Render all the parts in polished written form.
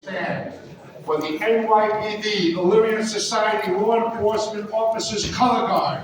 stand for the NYPD Illyrian Society Law Enforcement Officers Color Guard.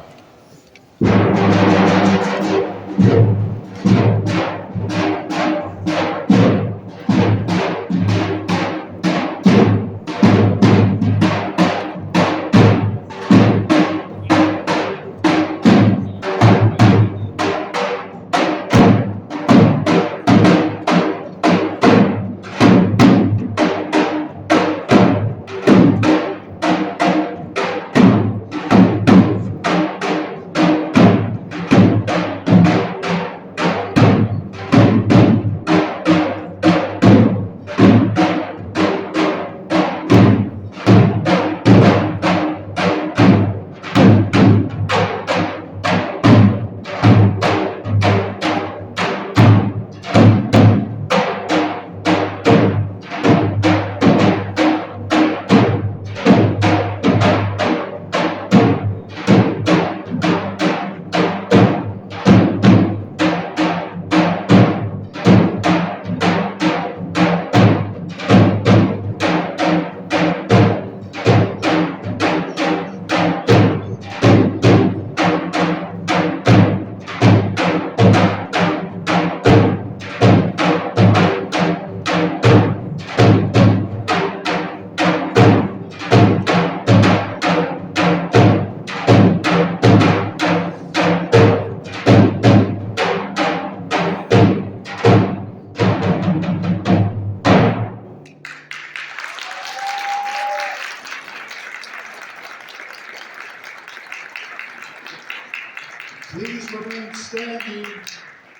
Please remain standing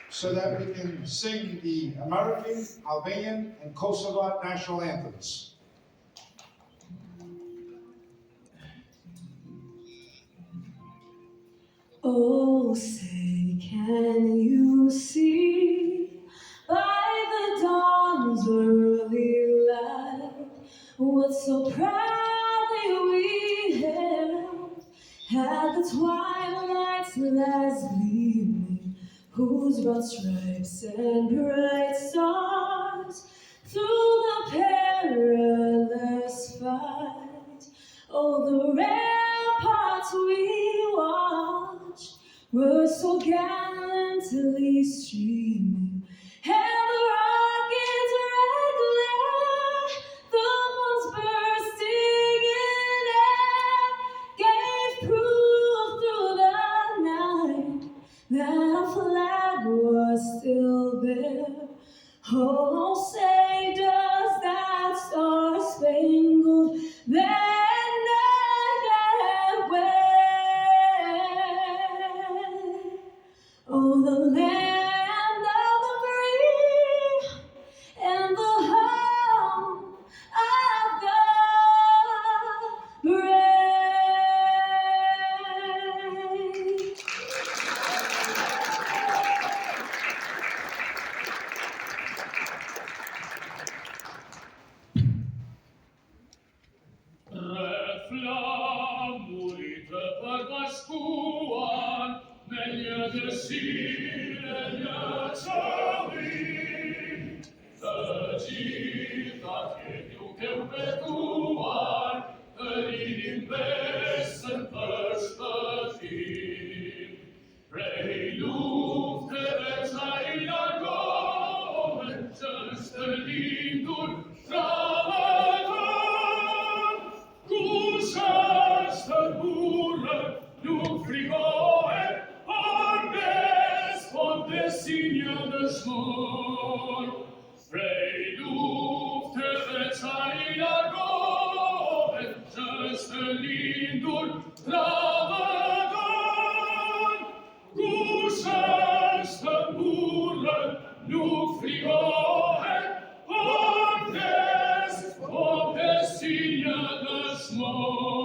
so that we can sing the American, Albanian, and Kosova national anthems. Oh, say, can you see by the dawn's early light what so proudly we hailed at the twilight's last gleaming, whose broad stripes and bright stars through the perilous fight, oh, the ramparts we watched were so gallantly streaming, and the rocket's red glare, the bombs bursting in air, gave proof through the night that our flag was still there. Oh, say, does that star-spangled banner yet wave? Oh, the land of the free and the home of the brave. Reflamurite per Pascuan, negli desire gli Agita che più petuan, in bessen perspektiv. Rei lufte verzai largomen, just lindur travetan. Cursas per burre, nu frigoe, Ponte signa de smor. Frei lufte verzai largomen, just lindur travetan. Cursas per burre, nu frigoe, Ponte signa de smor.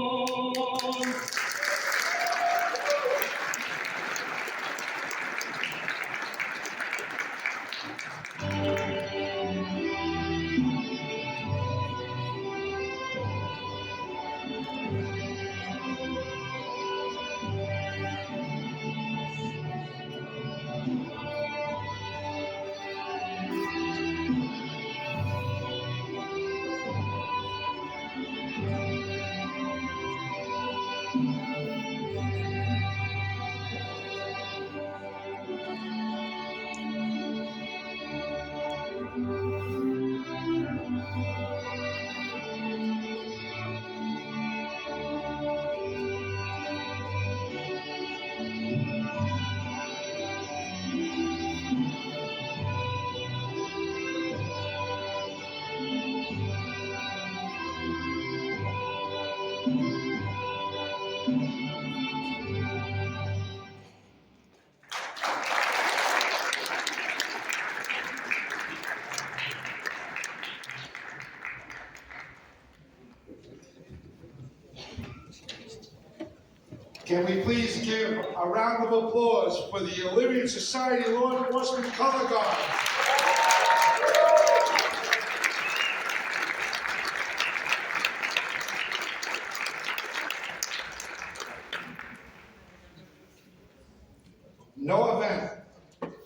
Can we please give a round of applause for the Illyrian Society Law Enforcement Color Guard? No event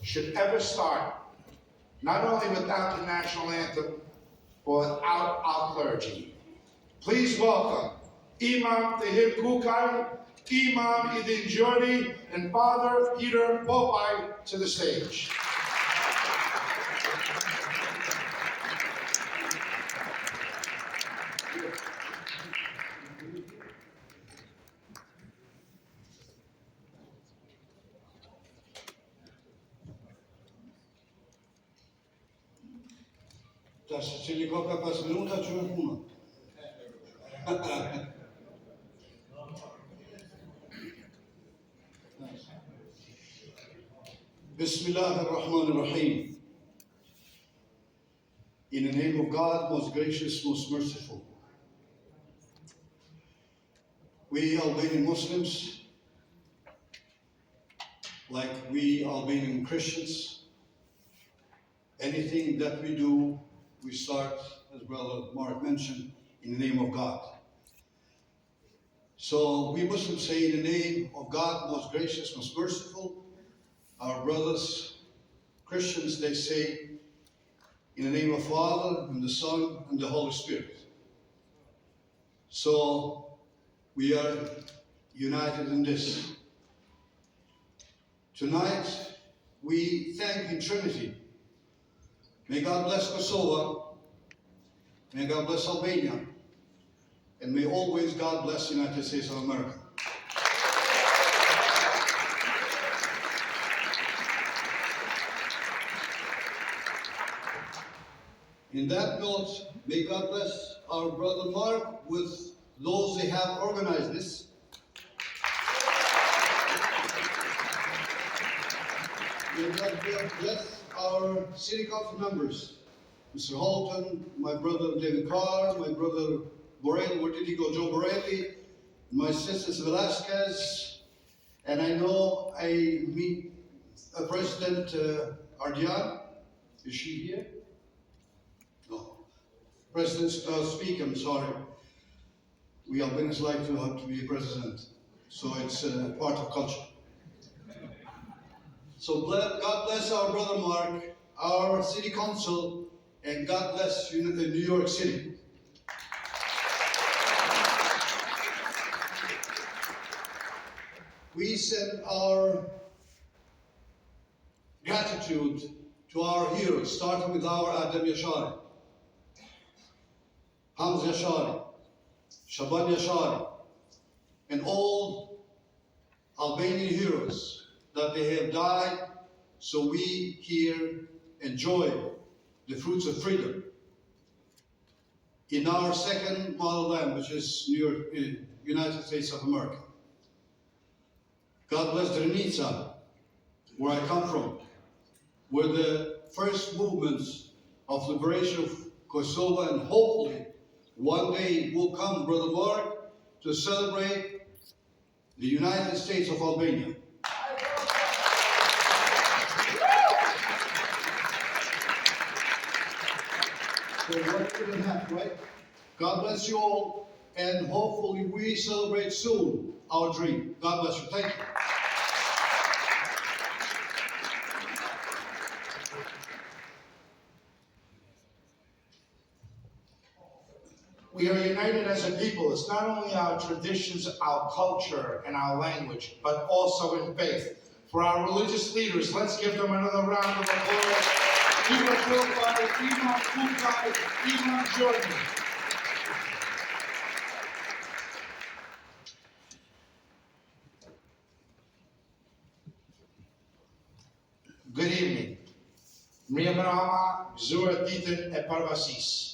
should ever start, not only without the national anthem, but without our clergy. Please welcome Imam Tahir Kukai, Imam Idin Jordi, and Father Peter Popeye to the stage. Czyli koka pas minuta, czy puna? Bismillah ar-Rahman ar-Rahim. In the name of God, most gracious, most merciful. We Albanian Muslims, like we Albanian Christians, anything that we do, we start, as Brother Mark mentioned, in the name of God. So we Muslims say in the name of God, most gracious, most merciful. Our brothers, Christians, they say in the name of Father, and the Son, and the Holy Spirit. So we are united in this. Tonight, we thank in Trinity. May God bless Kosova, may God bless Albania, and may always God bless the United States of America. In that note, may God bless our brother Mark with those they have organized this. May God bless our city council members, Mr. Holton, my brother David Carr, my brother Borelli, where did he go? Joe Borelli, my sisters Velasquez, and I know I meet President Ardian. Is she here? No. President speak, I'm sorry. We Albanians like to have to be a president, so it's part of culture. So God bless our brother Mark, our city council, and God bless New York City. We send our gratitude to our heroes, starting with our Adam Yashari, Hamza Yashari, Shaban Yashari, and all Albanian heroes that they have died, so we here enjoy the fruits of freedom in our second motherland, which is United States of America. God bless Drenica, where I come from, where the first movements of liberation of Kosova, and hopefully one day will come, Brother Mark, to celebrate the United States of Albania. So what could it happen, right? God bless you all, and hopefully we celebrate soon our dream. God bless you. Thank you. We are united as a people. It's not only our traditions, our culture, and our language, but also in faith. For our religious leaders, let's give them another round of applause. Imam Kukai, Imam Kukai, Imam Jordan. Good evening. Mriamrama, Zura Ditan, and Parvasis.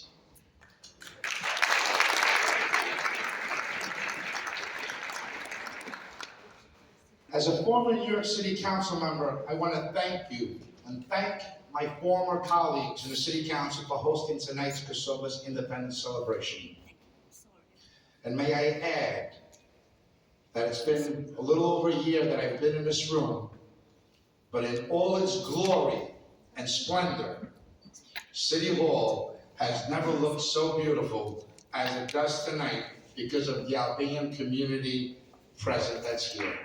As a former New York City Council member, I want to thank you and thank my former colleagues in the City Council for hosting tonight's Kosova's Independence celebration. And may I add that it's been a little over a year that I've been in this room, but in all its glory and splendor, City Hall has never looked so beautiful as it does tonight because of the Albanian community present that's here.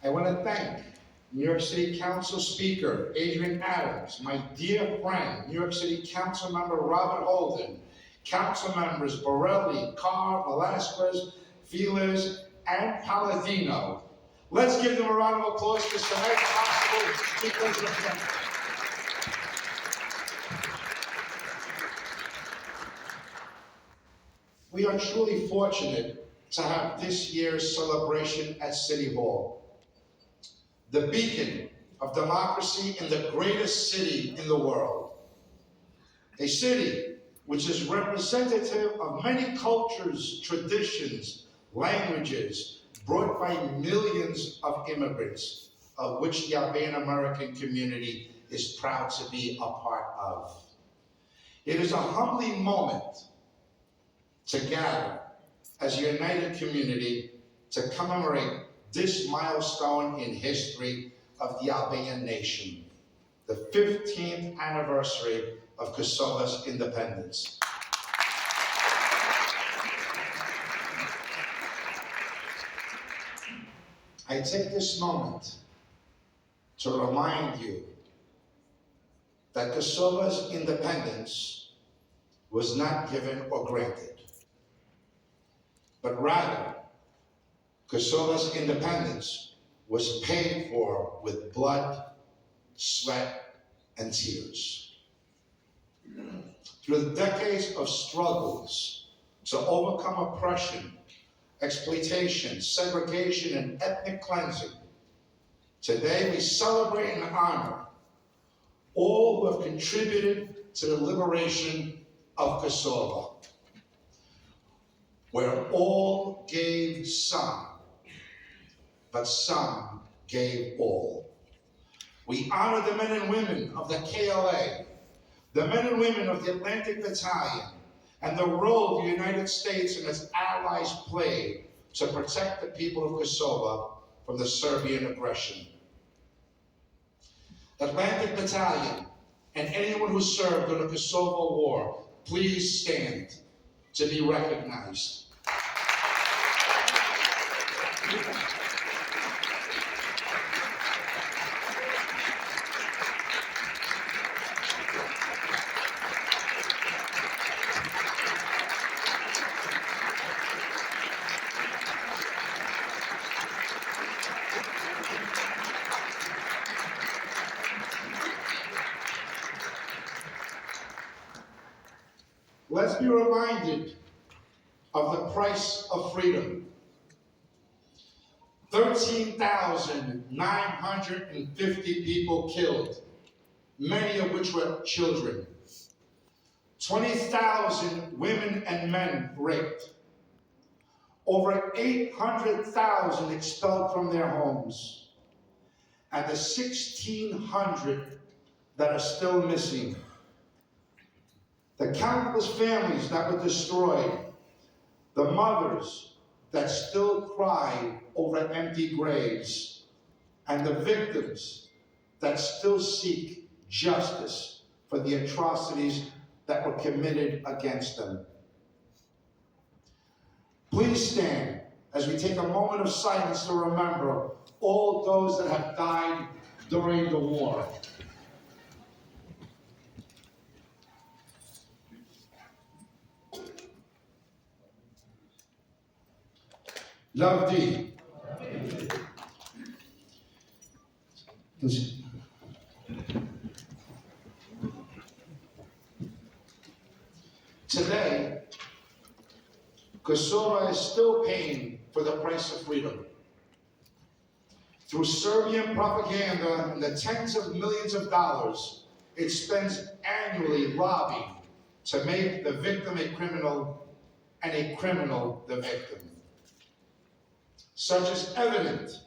I want to thank New York City Council Speaker Adrian Adams, my dear friend, New York City Council Member Robert Holden, Council Members Borelli, Carr, Velasquez, Felix, and Palladino. Let's give them a round of applause for tonight's possible because of them. We are truly fortunate to have this year's celebration at City Hall, the beacon of democracy in the greatest city in the world. A city which is representative of many cultures, traditions, languages, brought by millions of immigrants, of which the Albanian American community is proud to be a part of. It is a humbling moment to gather as a united community to commemorate this milestone in history of the Albanian nation, the 15th anniversary of Kosova's independence. I take this moment to remind you that Kosova's independence was not given or granted, but rather Kosova's independence was paid for with blood, sweat, and tears. Through the decades of struggles to overcome oppression, exploitation, segregation, and ethnic cleansing, today we celebrate and honor all who have contributed to the liberation of Kosova, where all gave some, but some gave all. We honor the men and women of the KLA, the men and women of the Atlantic Battalion, and the role the United States and its allies played to protect the people of Kosova from the Serbian aggression. Atlantic Battalion and anyone who served in the Kosovo War, please stand to be recognized. Let's be reminded of the price of freedom. 13,950 people killed, many of which were children. 20,000 women and men raped. Over 800,000 expelled from their homes. And the 1,600 that are still missing. The countless families that were destroyed, the mothers that still cry over empty graves, and the victims that still seek justice for the atrocities that were committed against them. Please stand as we take a moment of silence to remember all those that have died during the war. Love thee. Today, Kosova is still paying for the price of freedom. Through Serbian propaganda and the tens of millions of dollars it spends annually lobbying to make the victim a criminal and a criminal the victim. Such is evident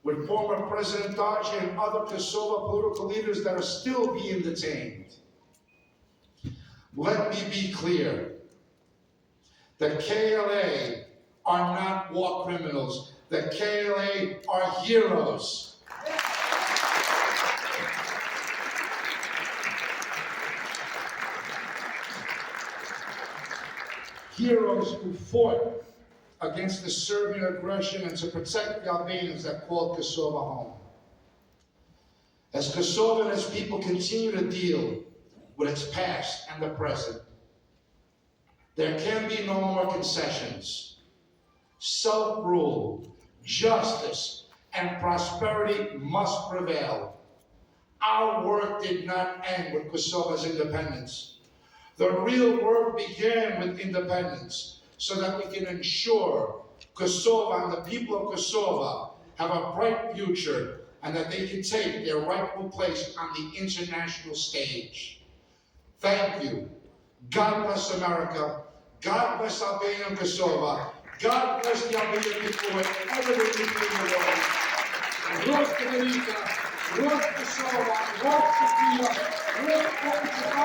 with former President Daci and other Kosovo political leaders that are still being detained. Let me be clear. The KLA are not war criminals. The KLA are heroes. Heroes who fought against the Serbian aggression and to protect the Albanians that called Kosova home. As Kosovo and its people continue to deal with its past and the present, there can be no more concessions. Self-rule, justice, and prosperity must prevail. Our work did not end with Kosovo's independence. The real work began with independence so that we can ensure Kosovo and the people of Kosovo have a bright future and that they can take their rightful place on the international stage. Thank you. God bless America. God bless Albania and Kosova. God bless the Albanian people wherever they may be in the world. Rod Federica, Rod Kosova, Rod Sofia, Rod Portugal,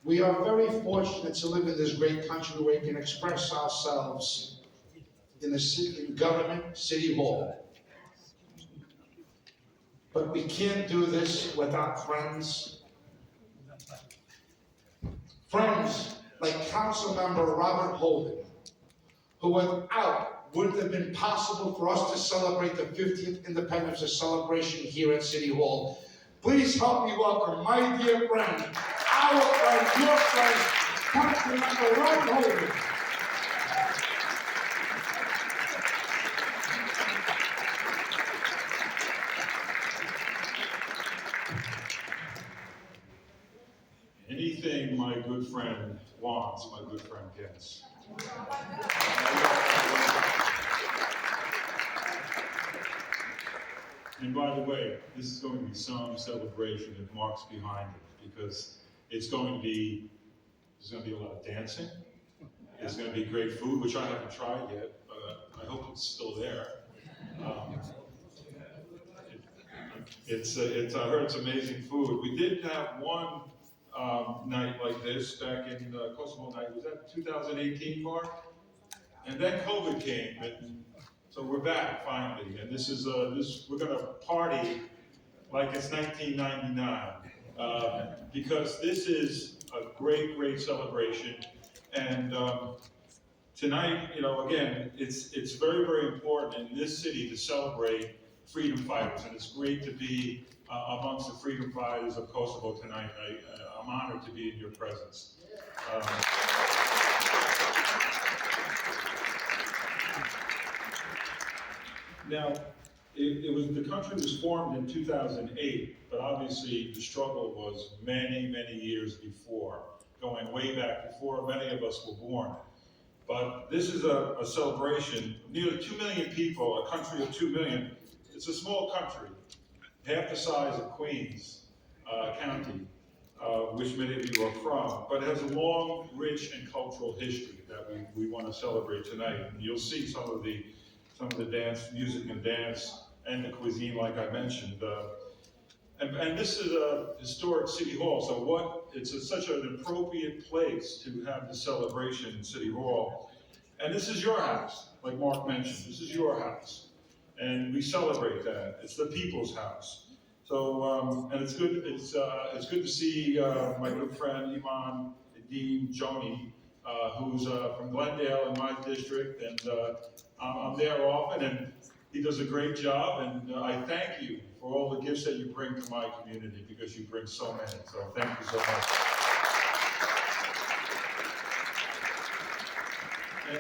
We are very fortunate to live in this great country where we can express ourselves in the city government, City Hall. But we can't do this without friends. Friends like Councilmember Robert Holden, who without wouldn't have been possible for us to celebrate the 50th Independence Day celebration here at City Hall. Please help me welcome my dear friend, our friend, your friend, Councilmember Robert Holden. Anything my good friend wants, my good friend gets. And by the way, this is going to be some celebration that Mark's behind it, because there's going to be a lot of dancing. There's going to be great food, which I haven't tried yet, but I hope it's still there. I heard it's amazing food. We did have one night like this back in Kosovo night. Was that 2018, Mark? And then COVID came, and so we're back finally. And this is we're gonna party like it's 1999 because this is a great celebration. And tonight, again, it's very important in this city to celebrate freedom fighters, and it's great to be amongst the freedom fighters of Kosovo tonight. I'm honored to be in your presence. Now, the country was formed in 2008, but obviously the struggle was many years before, going way back before many of us were born. But this is a celebration. Nearly 2 million people, a country of 2 million. It's a small country, half the size of Queens County, which many of you are from, but it has a long, rich, and cultural history that we want to celebrate tonight. And you'll see some of the dance, music and dance, and the cuisine, like I mentioned. And this is a historic City Hall, so it's such an appropriate place to have the celebration in City Hall. And this is your house, like Mark mentioned. This is your house. And we celebrate that. It's the people's house. So, and it's good to see my good friend Iman Dean Joni, who's from Glendale in my district, and I'm there often, and he does a great job, and I thank you for all the gifts that you bring to my community, because you bring so many, so thank you so much. And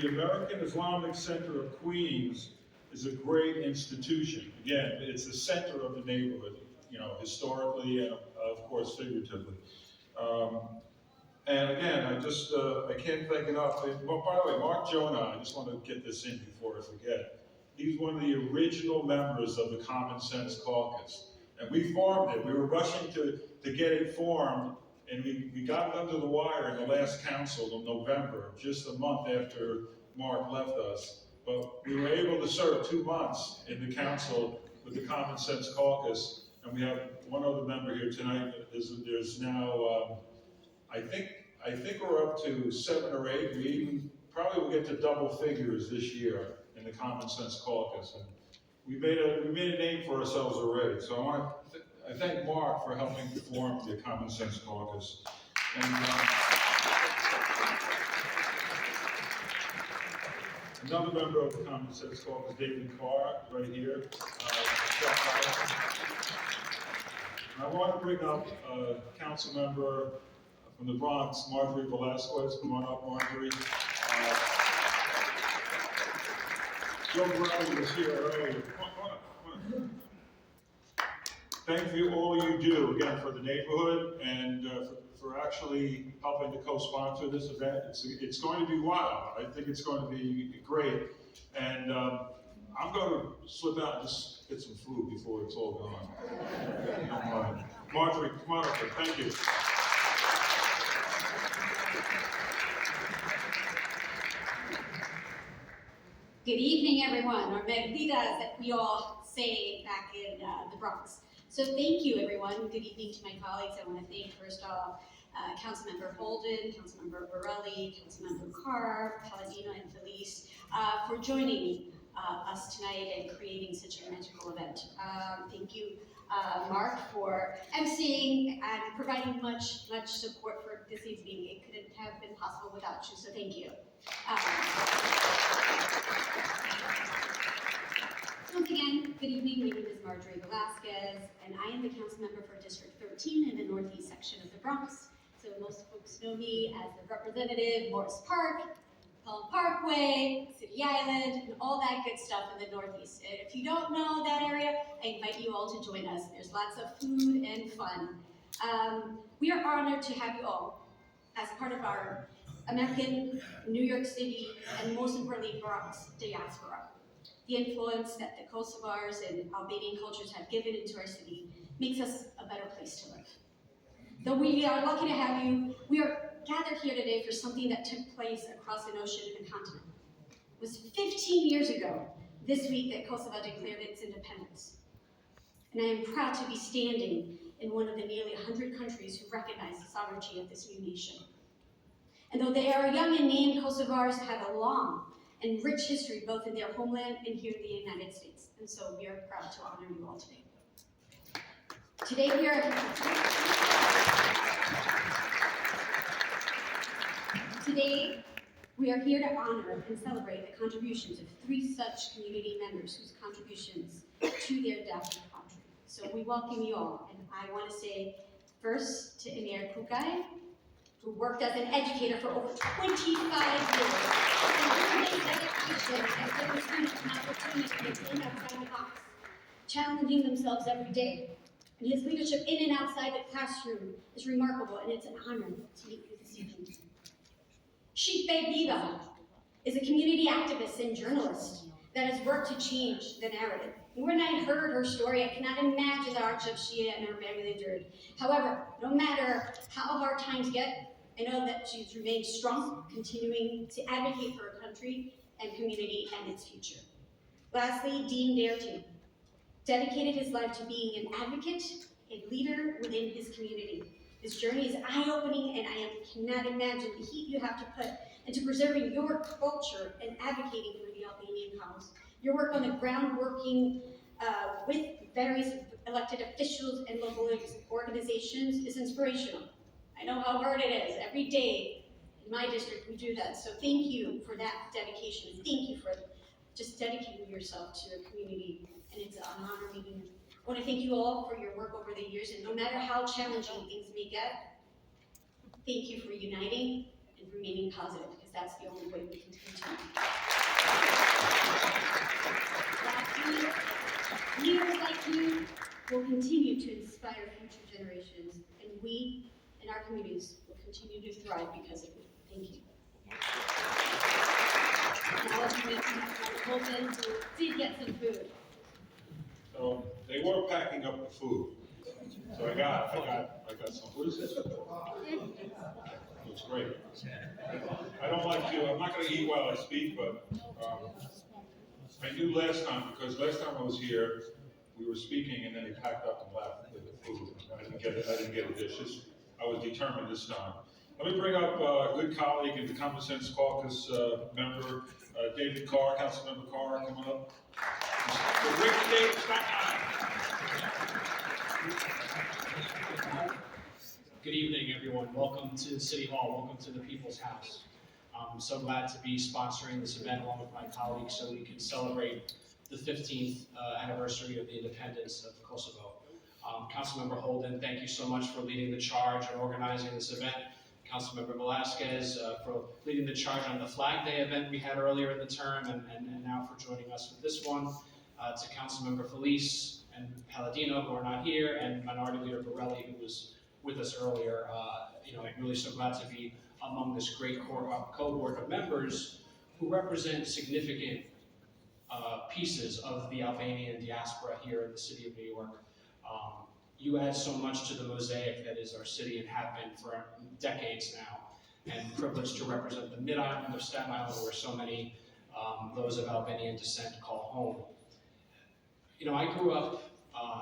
the American Islamic Center of Queens is a great institution. Again, it's the center of the neighborhood, historically and of course figuratively. And again, I can't thank enough. By the way, Mark Jonah, I just want to get this in before I forget. He's one of the original members of the Common Sense Caucus. And we formed it. We were rushing to get it formed and we got it under the wire in the last council in November, just a month after Mark left us. But we were able to serve 2 months in the council with the Common Sense Caucus, and we have one other member here tonight. There's now, I think we're up to 7 or 8. We even probably will get to double figures this year in the Common Sense Caucus. And we made a name for ourselves already. So I thank Mark for helping to form the Common Sense Caucus. And another member of the Common Sense Caucus, David Carr, right here. And I want to bring up a council member from the Bronx, Marjorie Velasquez. Come on up, Marjorie. Joe Brown was here earlier. Come on. Thank you all you do, again, for the neighborhood and for actually helping to co-sponsor this event. It's going to be wild. I think it's going to be great. And I'm going to slip out and just get some food before it's all gone. Marjorie, come on up here. Thank you. Good evening, everyone, or Merdidas, that we all say back in the Bronx. So thank you, everyone. Good evening to my colleagues. I want to thank, first off, Councilmember Holden, Councilmember Borelli, Councilmember Carr, Palladino, and Felice for joining us tonight and creating such a magical event. Thank you, Mark, for emceeing and providing much support for this evening. It couldn't have been possible without you, so thank you. Once again, good evening. My name is Marjorie Velasquez, and I am the council member for District 13 in the northeast section of the Bronx. So most folks know me as the representative, Morris Park, Pelham Parkway, City Island, and all that good stuff in the northeast. And if you don't know that area, I invite you all to join us. There's lots of food and fun. We are honored to have you all as part of our American, New York City, and most importantly, Bronx diaspora. The influence that the Kosovars and Albanian cultures have given into our city makes us a better place to live. Though we are lucky to have you, we are gathered here today for something that took place across an ocean and continent. It was 15 years ago this week that Kosovo declared its independence. And I am proud to be standing in one of the nearly 100 countries who recognize the sovereignty of this new nation. And though they are young in name, Kosovars have a long and rich history both in their homeland and here in the United States. And so we are proud to honor you all today. Today we are here to honor and celebrate the contributions of 3 such community members whose contributions to their adopted country. So we welcome you all, and I want to say first to Emir Kukay, who worked as an educator for over 25 years. And his education has given students an opportunity to think outside the box, challenging themselves every day. And his leadership in and outside the classroom is remarkable, and it's an honor to meet you this evening. Sheikh Biba is a community activist and journalist that has worked to change the narrative. And when I heard her story, I cannot imagine the hardship she and her family endured. However, no matter how hard times get, I know that she's remained strong, continuing to advocate for her country and community and its future. Lastly, Dean Darty dedicated his life to being an advocate, a leader within his community. His journey is eye-opening, and I cannot imagine the heat you have to put into preserving your culture and advocating for the Albanian cause. Your work on the ground, working with various elected officials and local organizations is inspirational. I know how hard it is. Every day in my district we do that. So thank you for that dedication. Thank you for just dedicating yourself to the community, and it's an honor meeting you. I want to thank you all for your work over the years, and no matter how challenging things may get, thank you for uniting and remaining positive, because that's the only way we can continue. Lastly, leaders like you will continue to inspire future generations, and we and our communities will continue to thrive because of you. Thank you. Now let's meet Councilmember Holden, who did get some food. So they were packing up the food. So I got some. What is this? Looks great. I don't like to. I'm not going to eat while I speak, but I knew last time because last time I was here, we were speaking and then he packed up and left with the food. I didn't get a dish. I was determined this time. Let me bring up a good colleague and the Common Sense Caucus member, David Carr, Councilmember Carr, coming up. The great state of Staten Island. Good evening, everyone. Welcome to City Hall. Welcome to the People's House. I'm so glad to be sponsoring this event along with my colleagues so we can celebrate the 15th anniversary of the independence of Kosovo. Councilmember Holden, thank you so much for leading the charge and organizing this event. Councilmember Velasquez for leading the charge on the Flag Day event we had earlier in the term and now for joining us with this one. To Councilmember Felice and Palladino, who are not here, and Minority Leader Borelli, who was with us earlier. I'm really so glad to be among this great cohort of members who represent significant pieces of the Albanian diaspora here in the city of New York. You add so much to the mosaic that is our city and have been for decades now, and privileged to represent the mid-island of Staten Island where so many those of Albanian descent call home. I grew up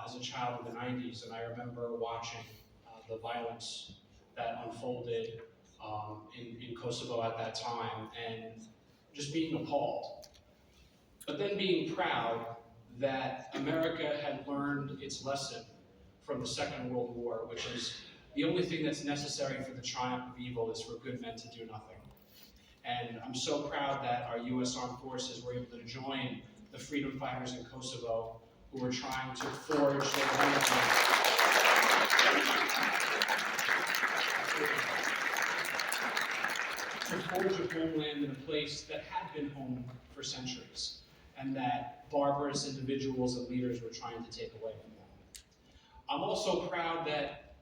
as a child in the 90s, and I remember watching the violence that unfolded in Kosovo at that time, and just being appalled. But then being proud that America had learned its lesson from the Second World War, which is the only thing that's necessary for the triumph of evil is for good men to do nothing. And I'm so proud that our U.S. Armed Forces were able to join the freedom fighters in Kosovo who were trying to forge their homeland. To forge a homeland in a place that had been home for centuries, and that barbarous individuals and leaders were trying to take away from them. I'm also proud that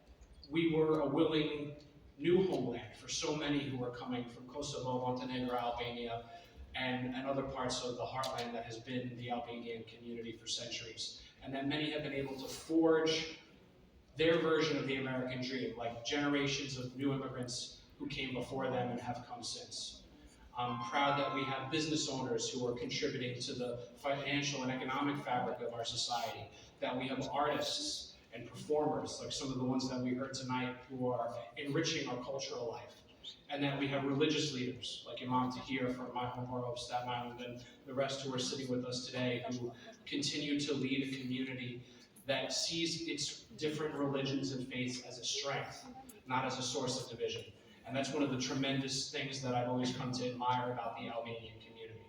we were a willing new homeland for so many who are coming from Kosovo, Montenegro, Albania, and other parts of the heartland that has been the Albanian community for centuries. And that many have been able to forge their version of the American dream, like generations of new immigrants who came before them and have come since. I'm proud that we have business owners who are contributing to the financial and economic fabric of our society, that we have artists and performers, like some of the ones that we heard tonight, who are enriching our cultural life, and that we have religious leaders, like Imam Tahir from my home borough of Staten Island, and the rest who are sitting with us today, who continue to lead a community that sees its different religions and faiths as a strength, not as a source of division. And that's one of the tremendous things that I've always come to admire about the Albanian community.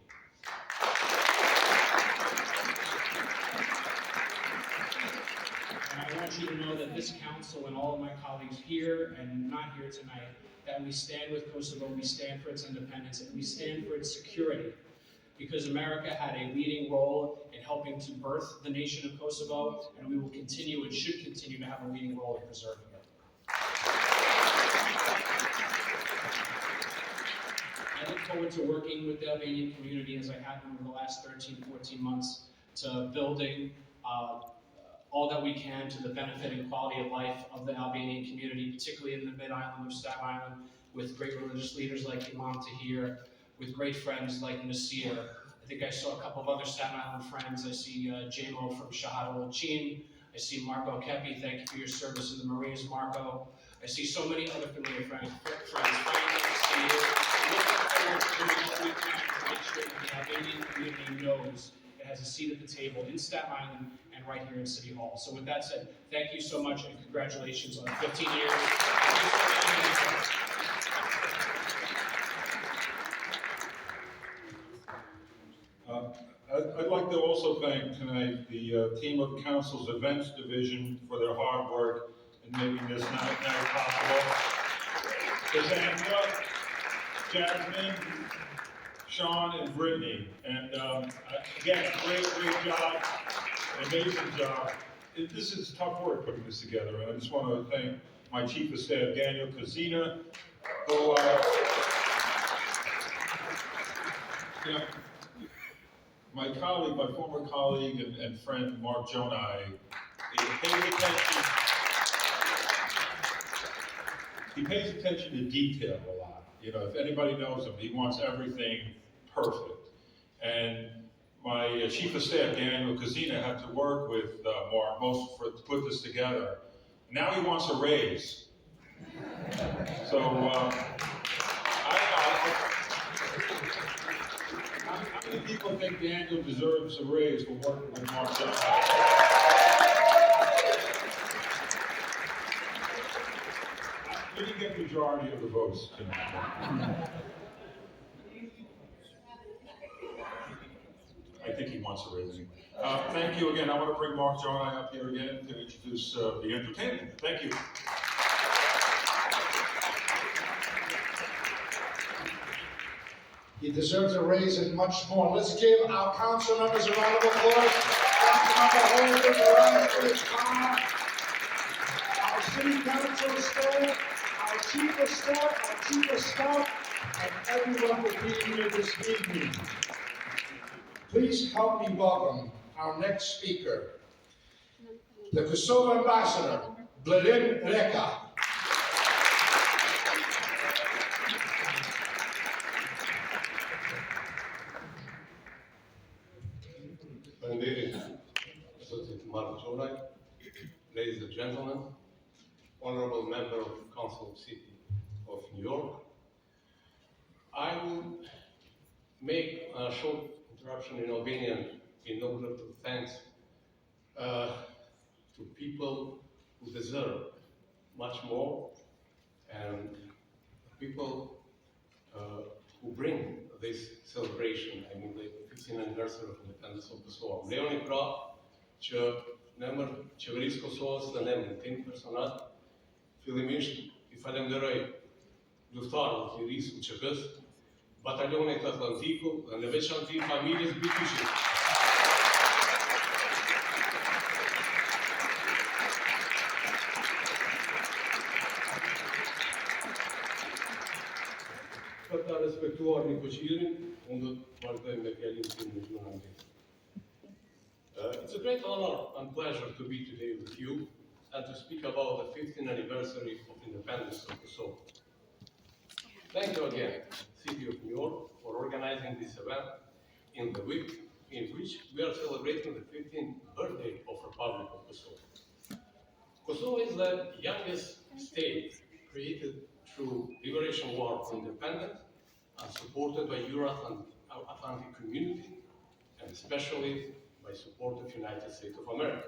And I want you to know that this council and all of my colleagues here and not here tonight, that we stand with Kosovo, we stand for its independence, and we stand for its security. Because America had a leading role in helping to birth the nation of Kosovo, and we will continue and should continue to have a leading role in preserving it. I look forward to working with the Albanian community as I have been over the last 13, 14 months to building all that we can to the benefit and quality of life of the Albanian community, particularly in the mid-island of Staten Island, with great religious leaders like Imam Tahir, with great friends like Nasir. I think I saw a couple of other Staten Island friends. I see J-Mo from Shahada Olcin. I see Marco Kepi. Thank you for your service in the Marines, Marco. I see so many other familiar friends. Finally to see you. Looking forward to doing what we can to make sure that the Albanian community knows it has a seat at the table in Staten Island and right here in City Hall. So with that said, thank you so much and congratulations on 15 years. I'd like to also thank tonight the team of Council's Events Division for their hard work in making this night possible. Cassandra, Jasmine, Sean, and Brittany. And again, great job, amazing job. This is tough work putting this together. And I just want to thank my Chief of Staff, Daniel Kazina, who my colleague, my former colleague and friend, Mark Jonai, paid attention he pays attention to detail a lot. You know, if anybody knows him, he wants everything perfect. And my chief of staff, Daniel Kazina, had to work with Mark most to put this together. Now he wants a raise. So, how many people think Daniel deserves a raise for working with Mark John? We didn't get the majority of the votes tonight. I think he wants a raise anyway. Thank you again. I want to bring Mark John up here again to introduce the entertainment. Thank you. He deserves a raise and much more. Let's give our council members a round of applause. Councilmember Holden, a round for his car. Our city council staff, our chief of staff, our chief of staff, and everyone for being here this evening. Please help me welcome our next speaker, the Kosova ambassador, Vladimir Reka. Ladies and gentlemen, honorable member of the Council of City of New York, I will make a short interruption in Albanian in order to thank to people who deserve much more and people who bring this celebration, I mean the 15th anniversary of independence of Kosovo. Leoni pra që në emër qeverisë Kosovës dhe në emrin tim personal, fillimisht I falenderoj luftarët e lirisë UÇK-s, batalionit Atlantiku dhe në veçantë familjes Bityshit. Për ta respektuar Nikoqirin, unë do të vazhdoj me fjalimin tim në gjuhën angleze. It's a great honor and pleasure to be today with you and to speak about the 15th anniversary of independence of Kosovo. Thank you again, City of New York, for organizing this event in the week in which we are celebrating the 15th birthday of Republic of Kosovo. Kosovo is the youngest state created through liberation war for independence and supported by Euro-Atlantic community and especially by support of United States of America.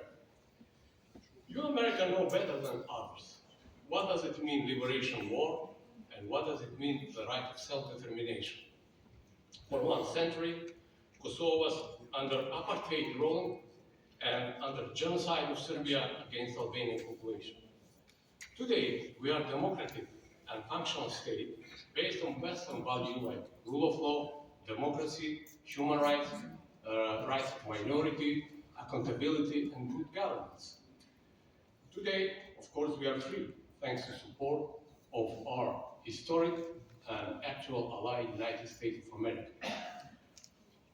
You Americans know better than others. What does it mean liberation war and what does it mean the right of self-determination? For 1 century, Kosovo was under apartheid rule and under genocide of Serbia against Albanian population. Today, we are a democratic and functional state based on Western values like rule of law, democracy, human rights, rights of minority, accountability, and good governance. Today, of course, we are free, thanks to support of our historic and actual ally, United States of America.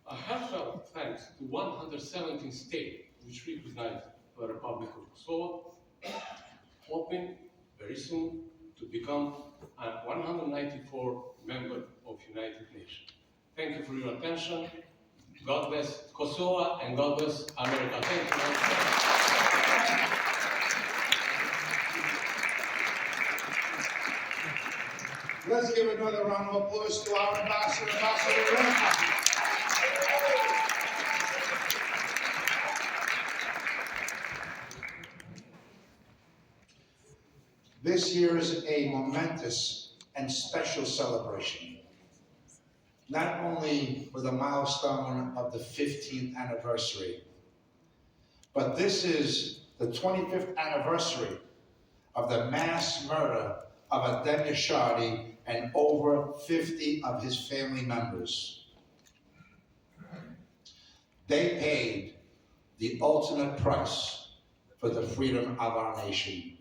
A heartfelt thanks to 117 states which recognize the Republic of Kosovo, hoping very soon to become a 194 member of United Nations. Thank you for your attention. God bless Kosovo and God bless America. Thank you. Let's give another round of applause to our ambassador, Ambassador Reka. This year is a momentous and special celebration. Not only for the milestone of the 15th anniversary, but this is the 25th anniversary of the mass murder of Adem Yashadi and over 50 of his family members. They paid the ultimate price for the freedom of our nation.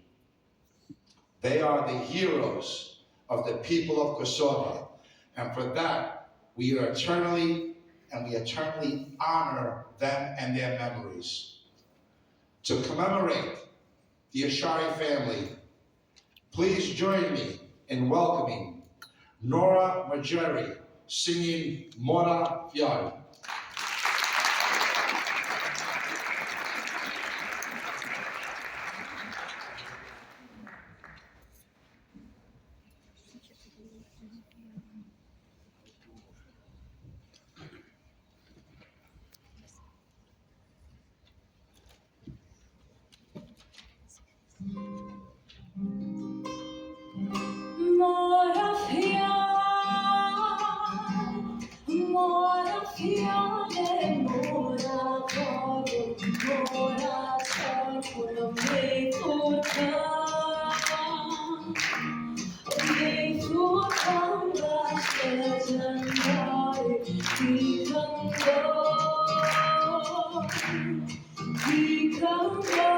They are the heroes of the people of Kosovo, and for that, we eternally honor them and their memories. To commemorate the Ashari family, please join me in welcoming Nora Majeri, singing Mora Fiari. Mora fiale, mora vago, mora ciaculo, me furca. Me furca, vas legendari, ti canto. Ti canto,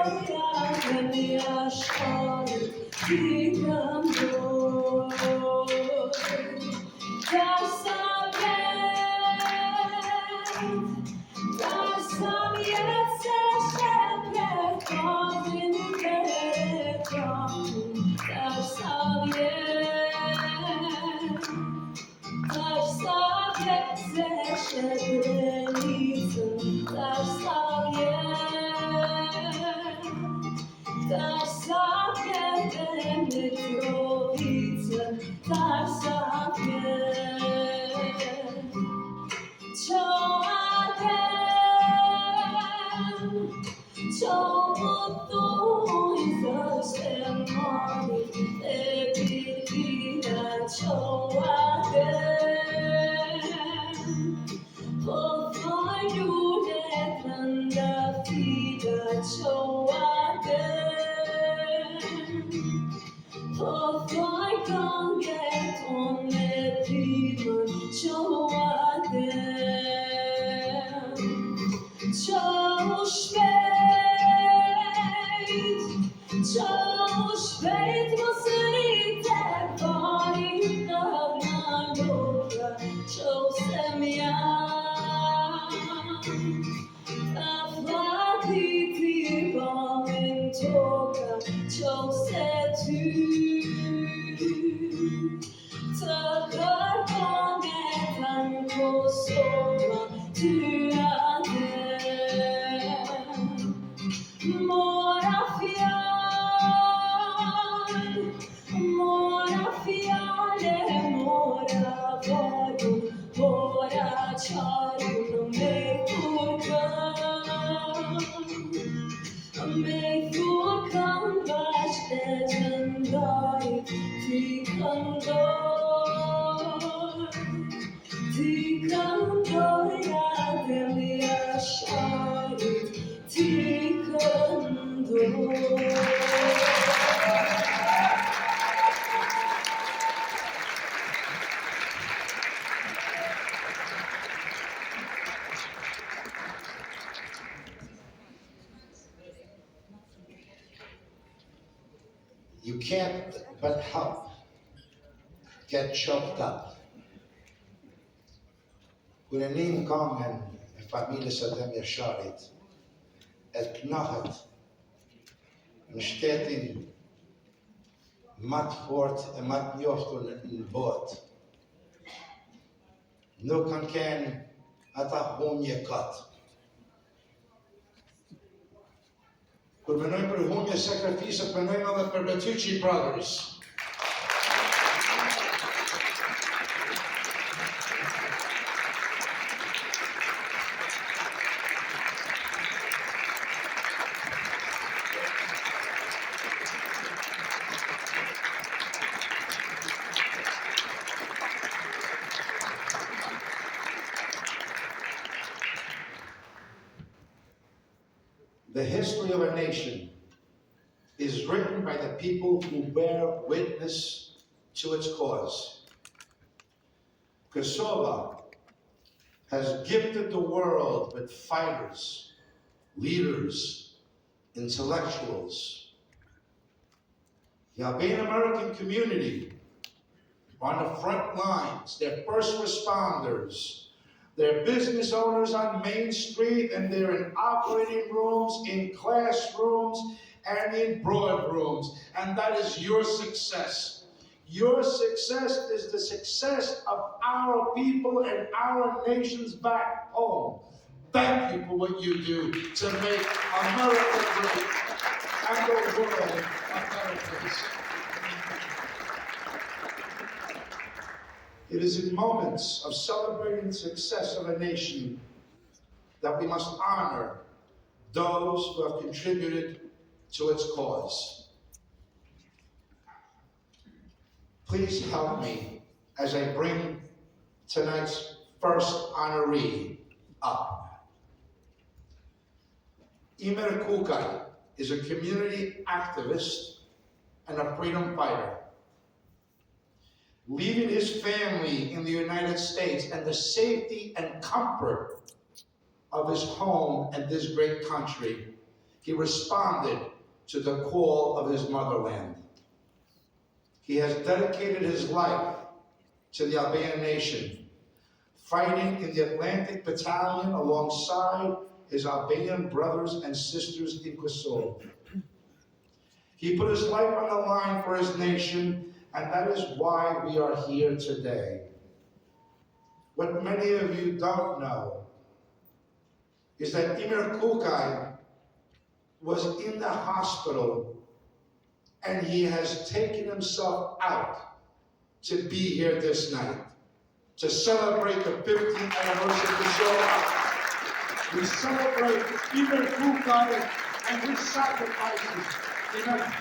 la mia storia, ti canto. Kosova, tu Mora fiale, mora vago, mora ciaculo, me furca. Me furca, vas legendari, ti canto. Ti canto, la mia storia, ti canto. You can't but help get choked up. When a name come and a família Saddam Yasharit, et knahet, mstetin mat fort en mat njoftun in bot. Nu kan ken ata honje kat. Kur menojmë për humje sakrificët, menojmë edhe për Betucci Brothers. The history of a nation is written by the people who bear witness to its cause. Kosova has gifted the world with fighters, leaders, intellectuals. The Albanian American community on the front lines, they're first responders, they're business owners on Main Street, and they're in operating rooms, in classrooms, and in broad rooms. And that is your success. Your success is the success of our people and our nations back home. Thank you for what you do to make America great and the world a better place. It is in moments of celebrating the success of a nation that we must honor those who have contributed to its cause. Please help me as I bring tonight's first honoree up. Imer Kukai is a community activist and a freedom fighter. Leaving his family in the United States and the safety and comfort of his home and this great country, he responded to the call of his motherland. He has dedicated his life to the Albanian nation, fighting in the Atlantic Battalion alongside his Albanian brothers and sisters in Kosova. He put his life on the line for his nation, and that is why we are here today. What many of you don't know is that Imer Kukai was in the hospital and he has taken himself out to be here this night to celebrate the 15th anniversary of the show. We celebrate Imer Kukai and his sacrifices tonight.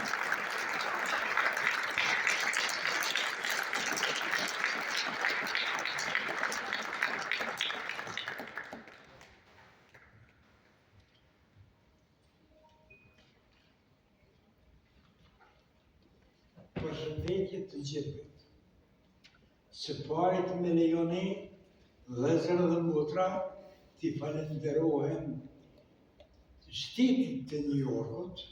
Përshëndetje të gjithëve. Së parit me lejoni, vëllezër dhe motra, t'i falenderohem shtetit të New Yorkut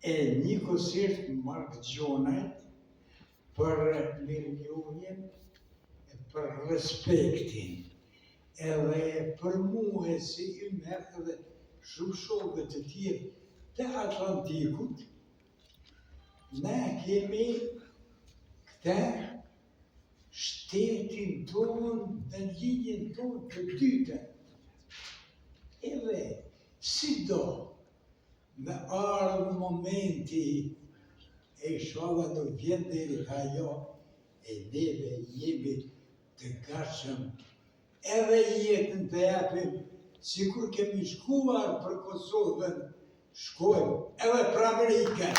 e njëkohësisht Mark Gjonajt për mirënjohjen e për respektin. Edhe për mua si Ymer edhe shumë shokët të tjerë të Atlantikut, ne kemi këta shtetin tonë dhe ligjen tonë të dytë. Edhe sido me ardhë momenti e inshallah do vjen deri ajo e neve jemi të gatshëm edhe jetën të japim sikur kemi shkuar për Kosovën, shkojmë edhe për Amerikën.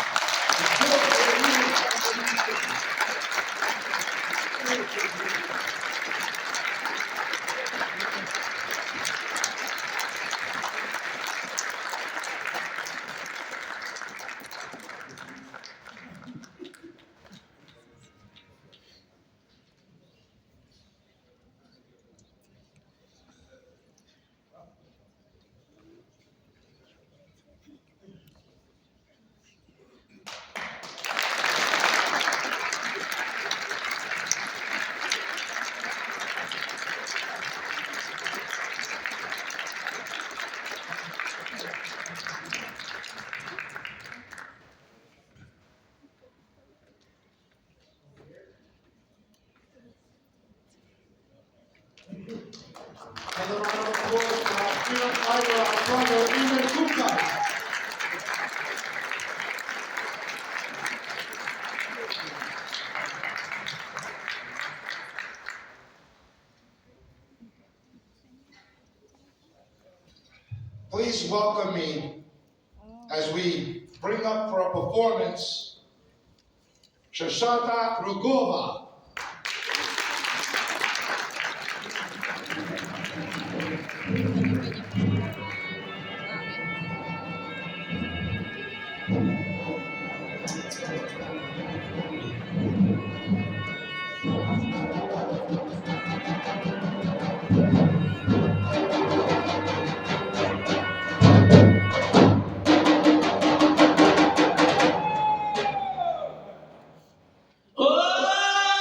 Another round of applause for our freedom fighter, our brother, Imer Kukai. Please welcome me as we bring up for a performance, Shoshana Rugova. Oh!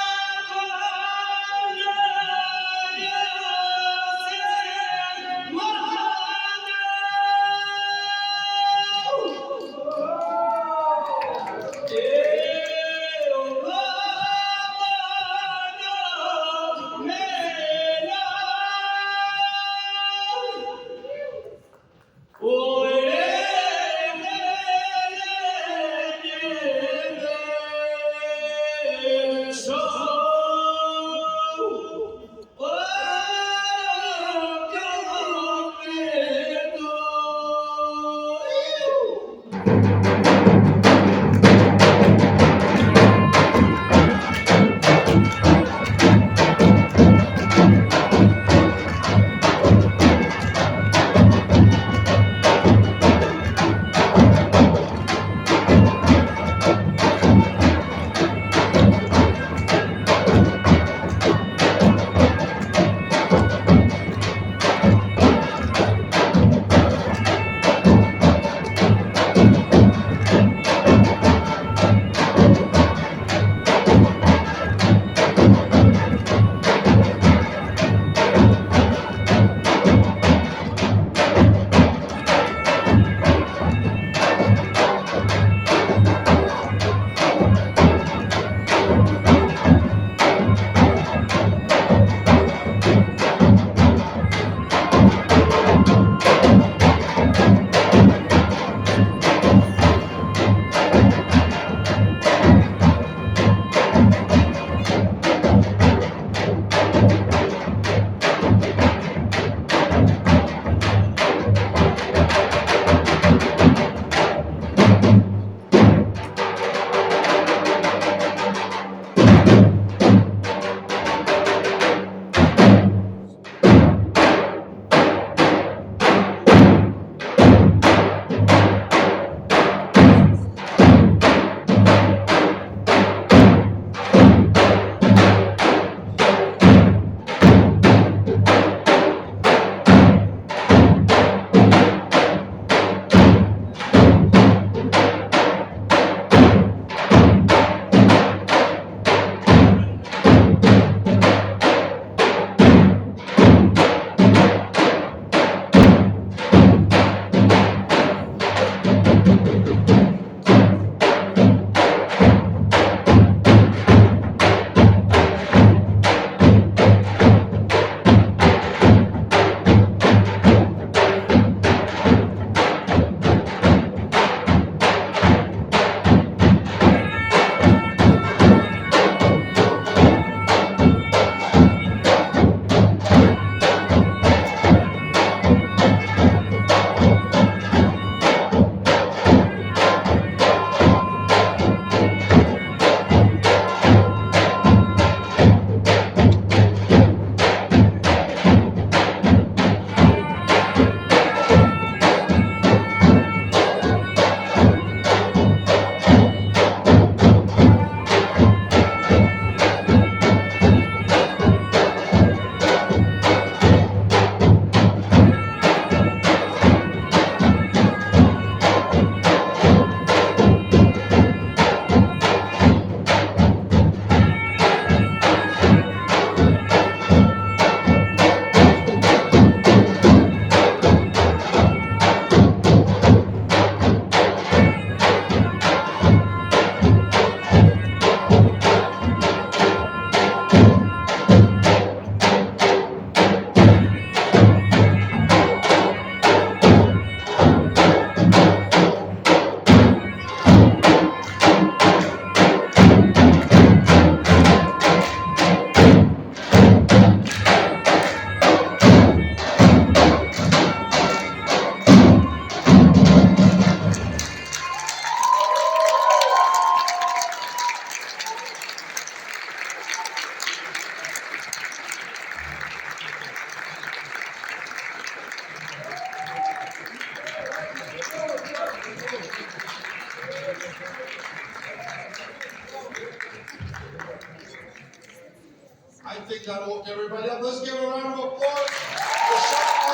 I think that woke everybody up. Let's give a round of applause for Shaka.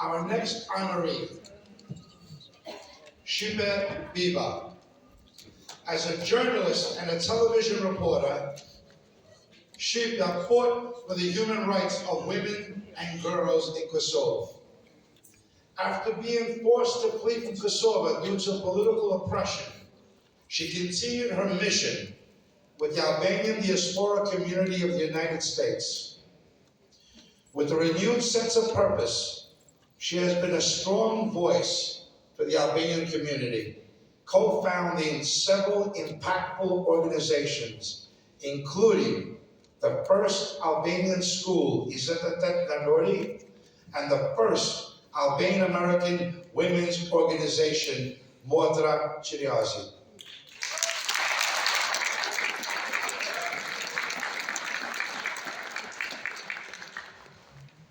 Our next honoree, Shibe Biba. As a journalist and a television reporter, Shibe fought for the human rights of women and girls in Kosova. After being forced to flee from Kosova due to political oppression, she continued her mission with the Albanian diaspora community of the United States. With a renewed sense of purpose, she has been a strong voice for the Albanian community, co-founding several impactful organizations, including the first Albanian school, Izetetet Nanori, and the first Albanian American women's organization, Motra Chiriazi.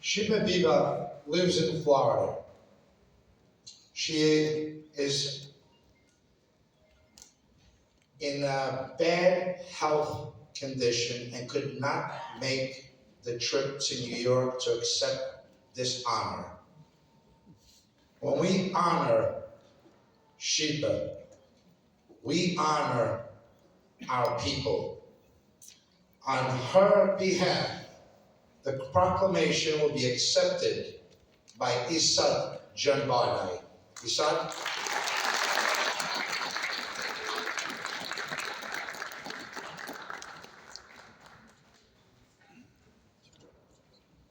Shibe Biba lives in Florida. She is in a bad health condition and could not make the trip to New York to accept this honor. When we honor Shibe, we honor our people. On her behalf, the proclamation will be accepted by Isad Janbarnai. Isad?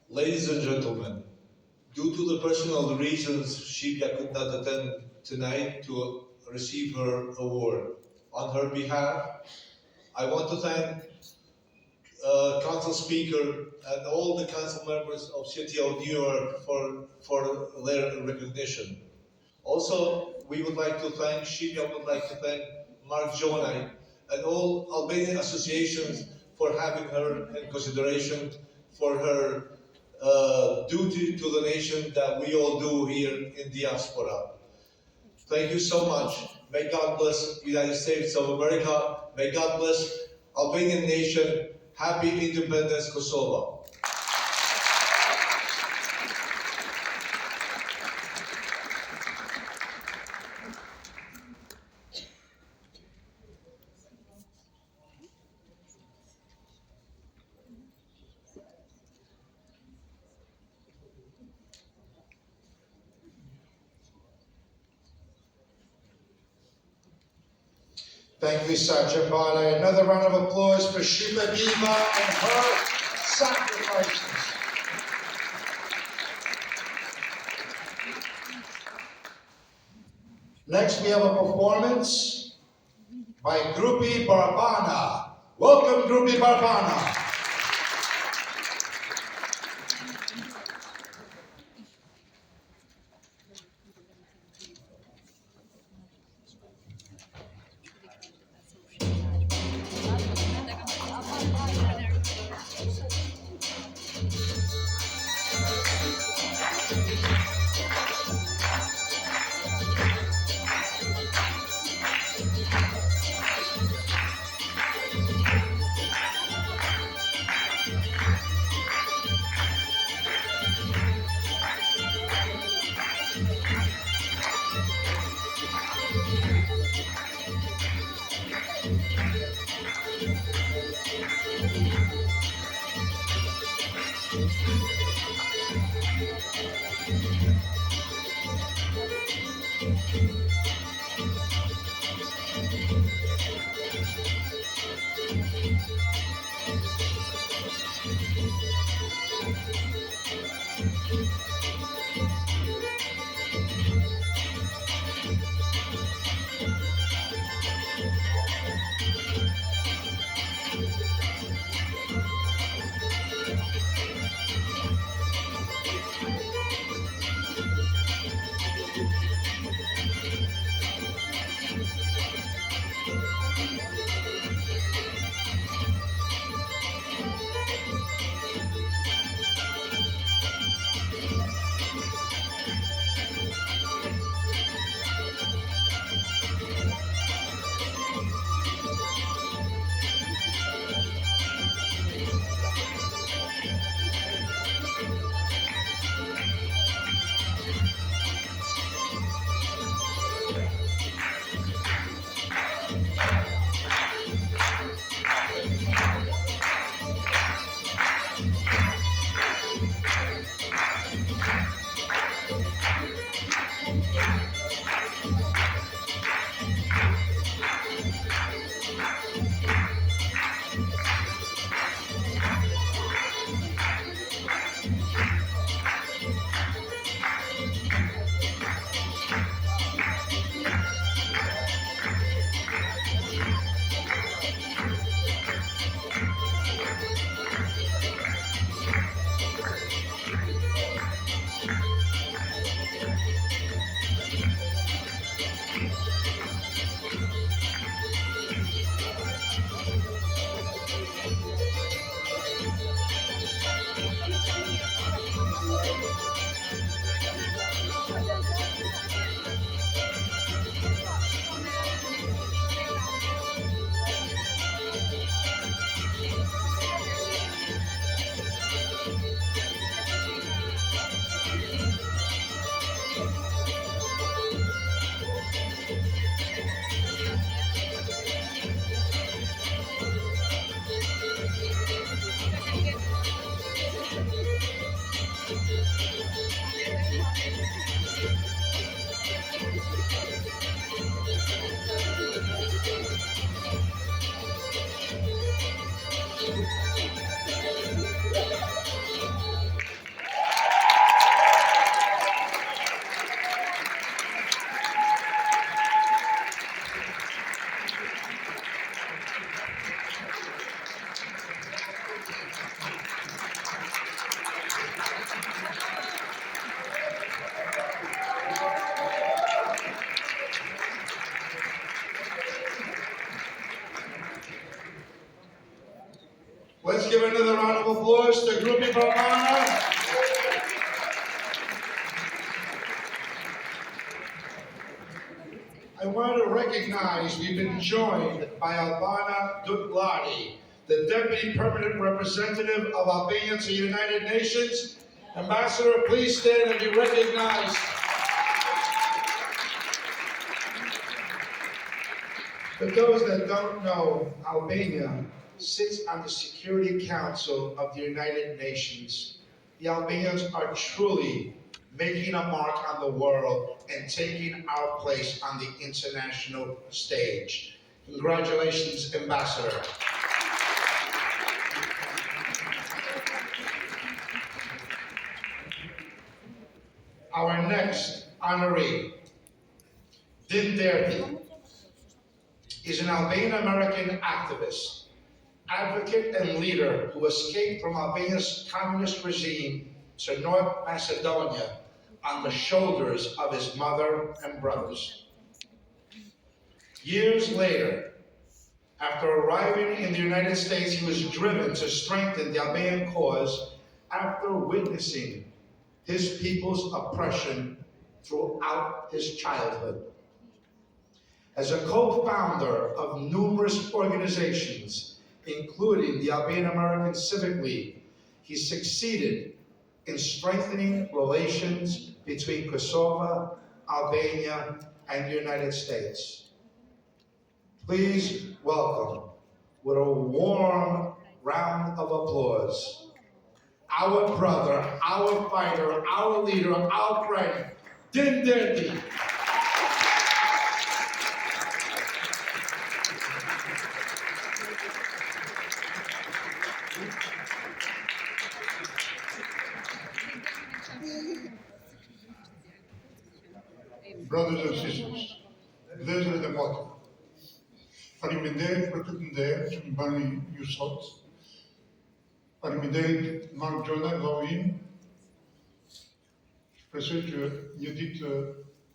Ladies and gentlemen, due to the personal reasons, Shibya could not attend tonight to receive her award. On her behalf, I want to thank Council Speaker and all the council members of City of New York for their recognition. Also, we would like to thank, Shibya would like to thank Mark Jonai and all Albanian associations for having her in consideration for her duty to the nation that we all do here in diaspora. Thank you so much. May God bless the United States of America. May God bless Albanian nation. Happy Independence, Kosova. Thank you, Sergeant Barley. Another round of applause for Shibe Biba and her sacrifices. Next, we have a performance by Grupi Barbana. Welcome, Grupi Barbana. Let's give another round of applause to Grupi Barbana. I want to recognize we've been joined by Albana Dutladi, the Deputy Permanent Representative of Albania to the United Nations. Ambassador, please stand and be recognized. For those that don't know, Albania sits on the Security Council of the United Nations. The Albanians are truly making a mark on the world and taking our place on the international stage. Congratulations, Ambassador. Our next honoree, Din Derdi, is an Albanian-American activist, advocate, and leader who escaped from Albania's communist regime to North Macedonia on the shoulders of his mother and brothers. Years later, after arriving in the United States, he was driven to strengthen the Albanian cause after witnessing his people's oppression throughout his childhood. As a co-founder of numerous organizations, including the Albanian American Civic League, he succeeded in strengthening relations between Kosova, Albania, and the United States. Please welcome, with a warm round of applause, our brother, our fighter, our leader, our friend, Din Derdi. Brothers and sisters, vëllezër dhe motra, faleminderit për këtë nderë që më bani ju sot. Faleminderit Mark Gjona, vllau im. Shpresoj që një ditë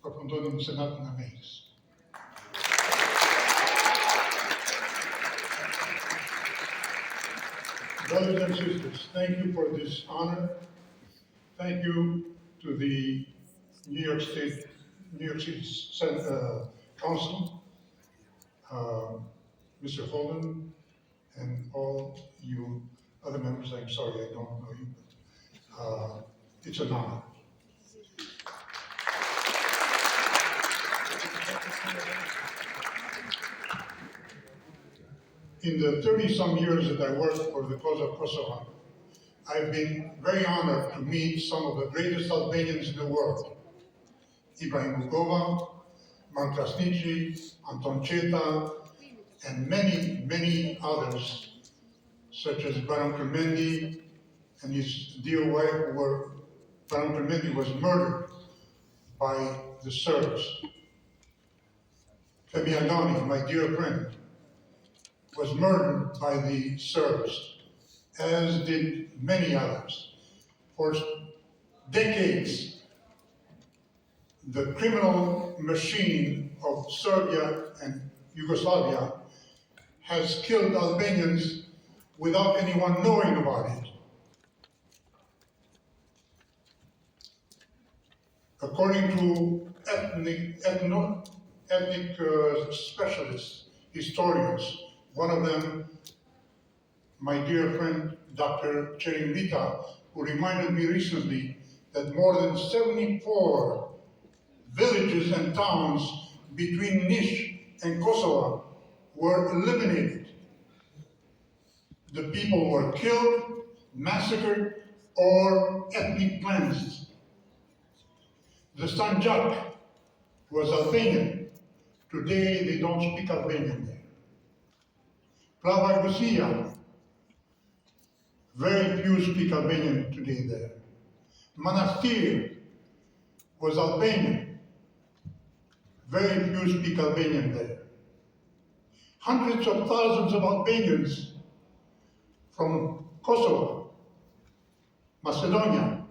përfundonim në Senatin e Amerikës. Brothers and sisters, thank you for this honor. Thank you to the New York City Council, Mr. Holden, and all you other members. I'm sorry I don't know you, but it's an honor. In the 30-some years that I worked for the cause of Kosova, I've been very honored to meet some of the greatest Albanians in the world. Ibrahim Rugova, Mark Krasniqi, Anton Četa, and many, many others, such as Baron Kremendi and his dear wife, Baron Kremendi was murdered by the Serbs. Femi Agani, my dear friend, was murdered by the Serbs, as did many others. For decades, the criminal machine of Serbia and Yugoslavia has killed Albanians without anyone knowing about it. According to ethnic specialists, historians, one of them, my dear friend Dr. Cherimlita, who reminded me recently that more than 74 villages and towns between Niš and Kosova were eliminated. The people were killed, massacred, or ethnic cleansed. The Sanjak was Albanian. Today they don't speak Albanian there. Plava Gusia, very few speak Albanian today there. Manastir was Albanian. Very few speak Albanian there. Hundreds of thousands of Albanians from Kosovo, Macedonia,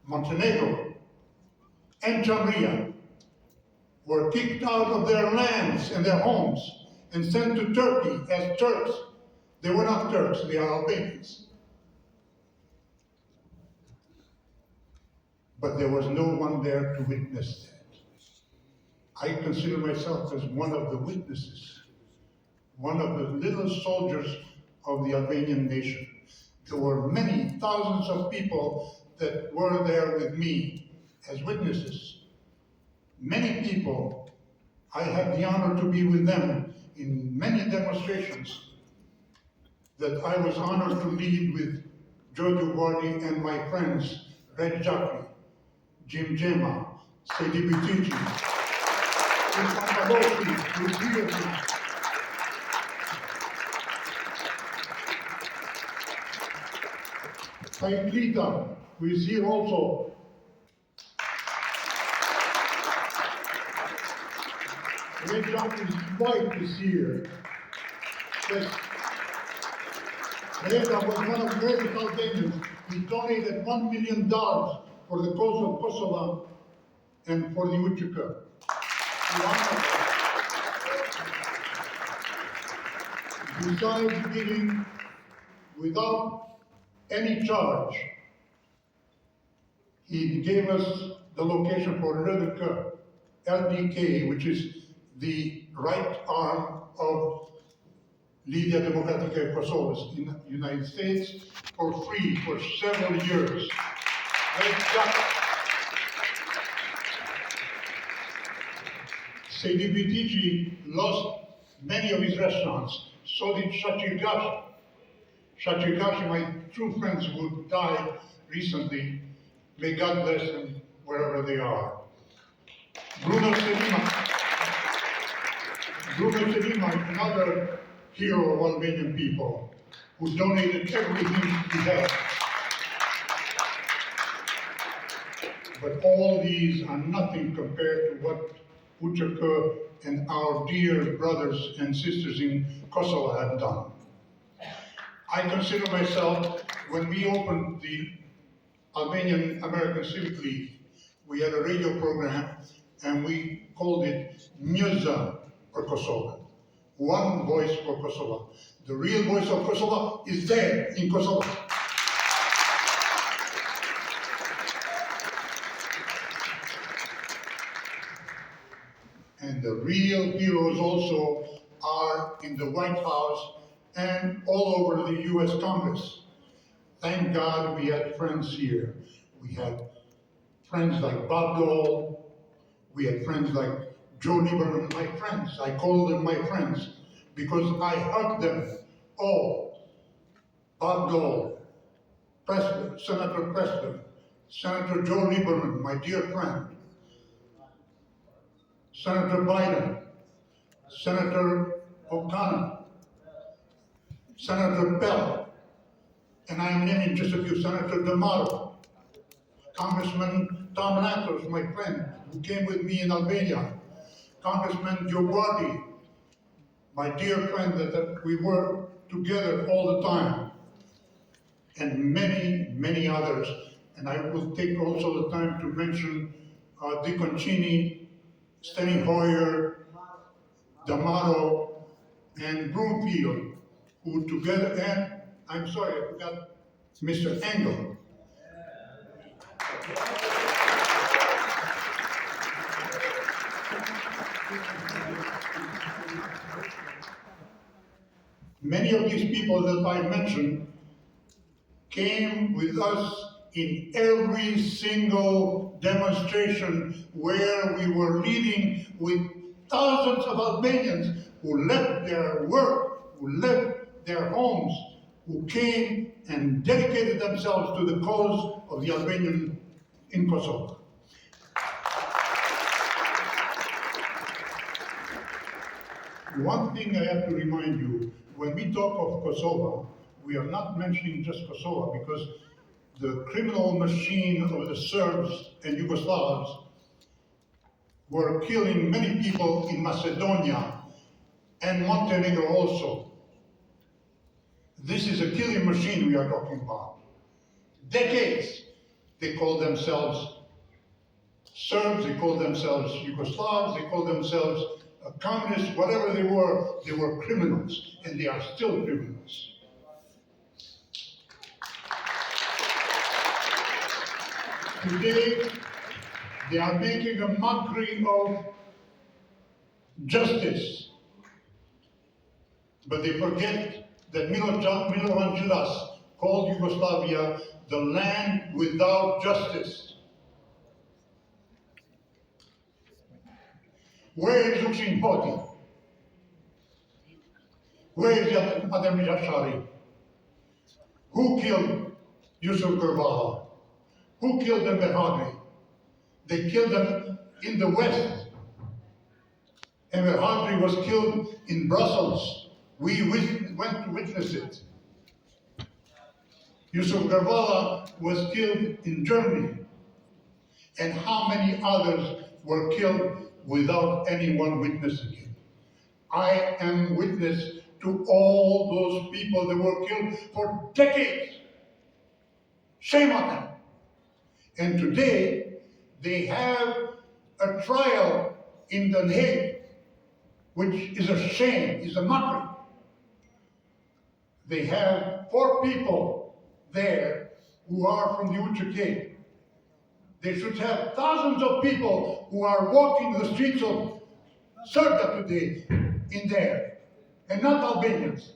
Montenegro, and Chamria were kicked out of their lands and their homes and sent to Turkey as Turks. They were not Turks, they are Albanians. But there was no one there to witness that. I consider myself as one of the witnesses, one of the little soldiers of the Albanian nation. There were many thousands of people that were there with me as witnesses. Many people, I had the honor to be with them in many demonstrations that I was honored to lead with Giorgio Guardi and my friends, Red Jackie, Jim Gemma, Sedi Bitici, Klita, who is here also. Red Jackie's wife is here. Yes. Reda was one of the greatest Albanians. He donated $1 million for the cause of Kosovo and for the UÇK. Besides giving without any charge, he gave us the location for LDK, LDK, which is the right arm of Lidia Democratica Kosovo in the United States, for free for several years. Sedi Bitici lost many of his restaurants. So did Shachirgashi. Shachirgashi, my true friends who died recently, may God bless them wherever they are. Bruno Selima, another hero of Albanian people, who donated everything he had. But all these are nothing compared to what UÇK and our dear brothers and sisters in Kosovo have done. I consider myself, when we opened the Albanian American Civic League, we had a radio program and we called it Muza for Kosovo. One voice for Kosovo. The real voice of Kosovo is there in Kosovo. And the real heroes also are in the White House and all over the US Congress. Thank God we had friends here. We had friends like Bob Dole. We had friends like Joe Lieberman, my friends. I call them my friends because I hugged them all. Bob Dole, Senator Preston, Senator Joe Lieberman, my dear friend, Senator Biden, Senator O'Connor, Senator Pell, and I am naming just a few, Senator D'Amato, Congressman Tom Lantos, my friend, who came with me in Albania, Congressman Joe Guardi, my dear friend that we were together all the time, and many, many others. And I will take also the time to mention Di Concini, Steny Hoyer, D'Amato, and Broomfield, who together, and I'm sorry, I forgot Mr. Engel. Many of these people that I mentioned came with us in every single demonstration where we were leading with thousands of Albanians who left their work, who left their homes, who came and dedicated themselves to the cause of the Albanian in Kosovo. One thing I have to remind you, when we talk of Kosovo, we are not mentioning just Kosovo because the criminal machine of the Serbs and Yugoslavs were killing many people in Macedonia and Montenegro also. This is a killing machine we are talking about. Decades, they call themselves Serbs, they call themselves Yugoslavs, they call themselves communists, whatever they were criminals, and they are still criminals. Today, they are making a mockery of justice, but they forget that Milovan Djilas called Yugoslavia the land without justice. Where is Uxin Poti? Where is Adem Jashari? Who killed Yusuf Gurbaha? Who killed them Berhadri? They killed them in the West. And Berhadri was killed in Brussels. We went to witness it. Yusuf Gurbaha was killed in Germany. And how many others were killed without anyone witnessing it? I am witness to all those people that were killed for decades. Shame on them. And today, they have a trial in The Hague, which is a shame, is a mockery. They have 4 people there who are from the UCK. They should have thousands of people who are walking the streets of Serbia today in there, and not Albanians.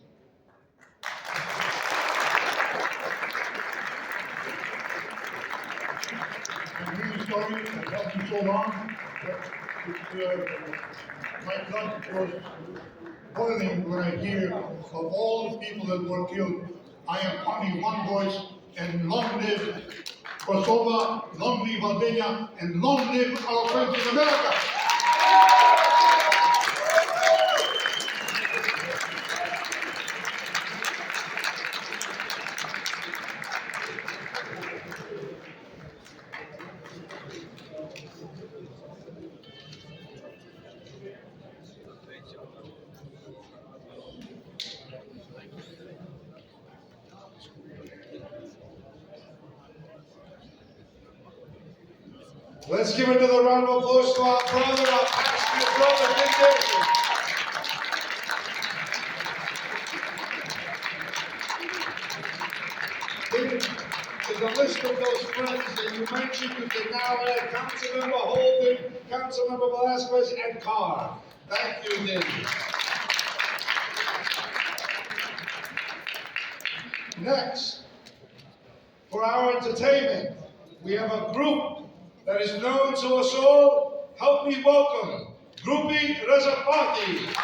I'm really sorry I held you so long. My blood was boiling when I hear of all the people that were killed. I am only one voice, and long live Kosova, long live Albania, and long live our friends in America. Let's give another round of applause to our brother, our passionate brother, Dick Davis. To the list of those friends that you mentioned, you can now add Councilmember Holden, Councilmember Velasquez, and Carr. Thank you, David. Next, for our entertainment, we have a group that is known to us all. Help me welcome Grupi Rezapati.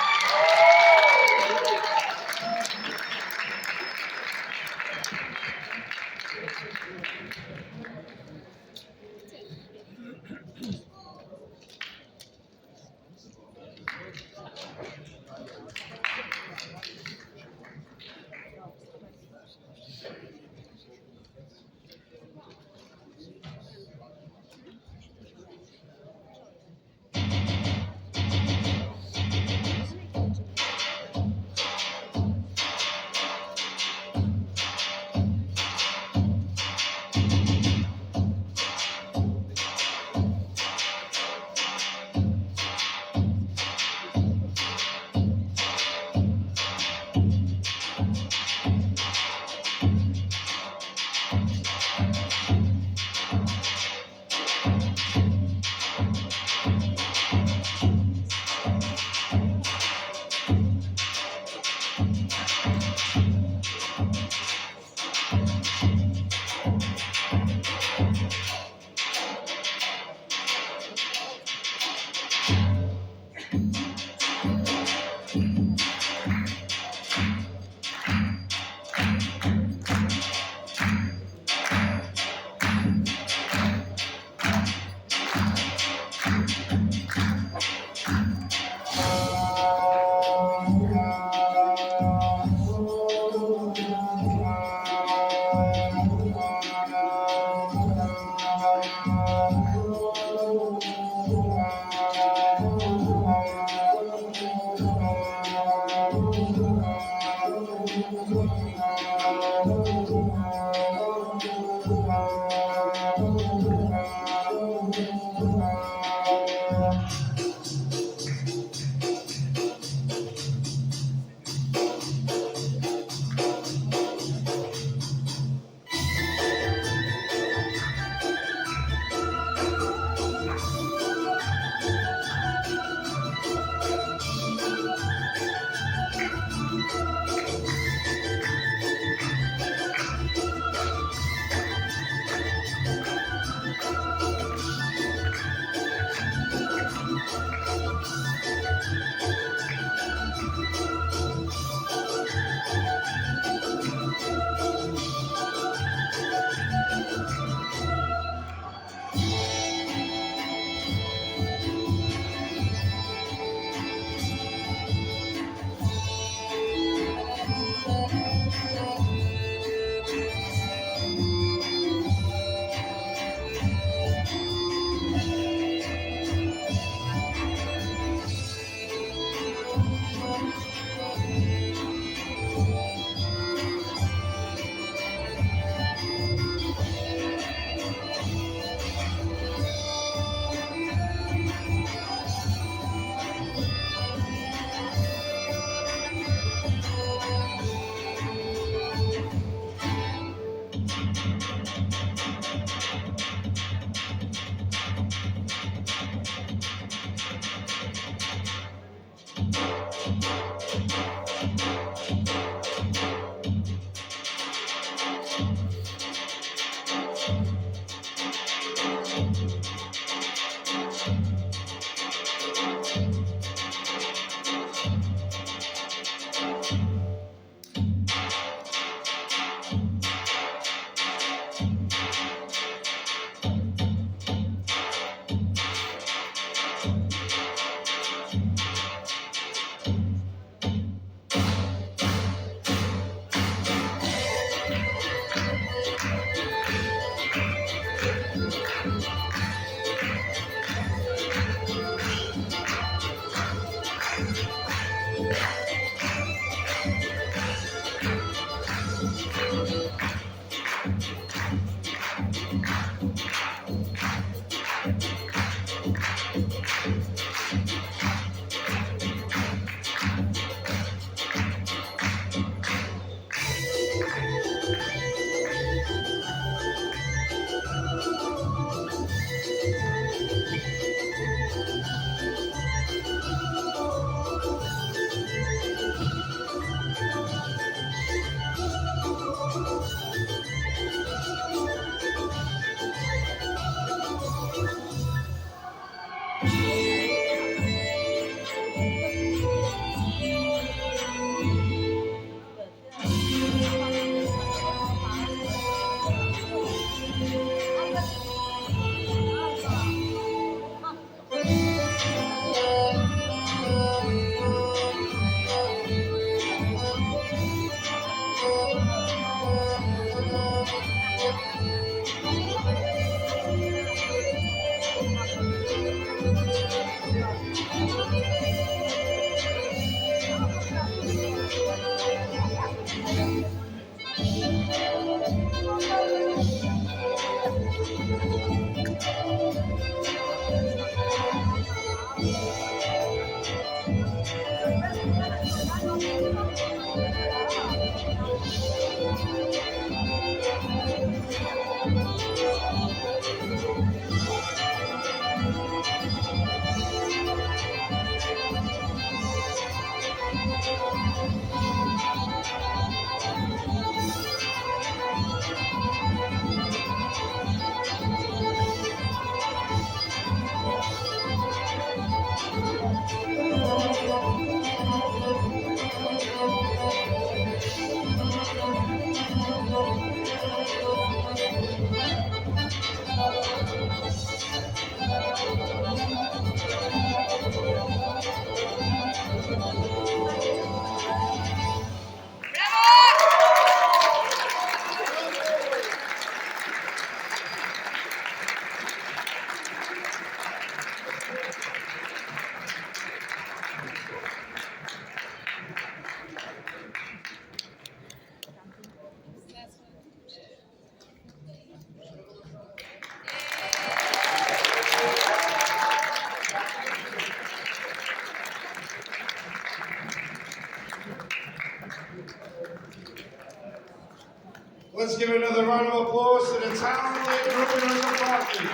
Let's give another round of applause to the talented group of the party.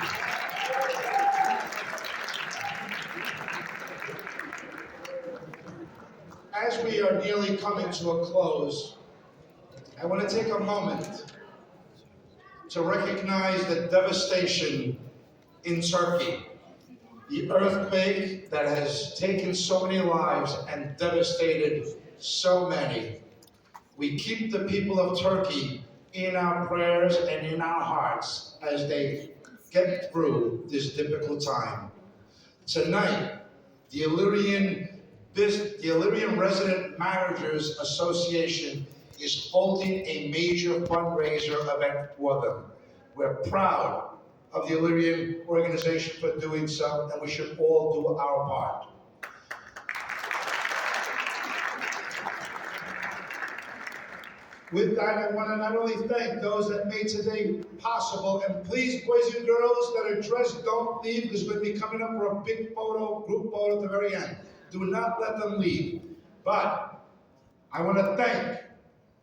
As we are nearly coming to a close, I want to take a moment to recognize the devastation in Turkey. The earthquake that has taken so many lives and devastated so many. We keep the people of Turkey in our prayers and in our hearts as they get through this difficult time. Tonight, the Illyrian Resident Managers Association is holding a major fundraiser event for them. We're proud of the Illyrian organization for doing so, and we should all do our part. With that, I want to not only thank those that made today possible, and please, boys and girls that are dressed, don't leave, because we're going to be coming up for a big photo, group photo at the very end. Do not let them leave. But I want to thank,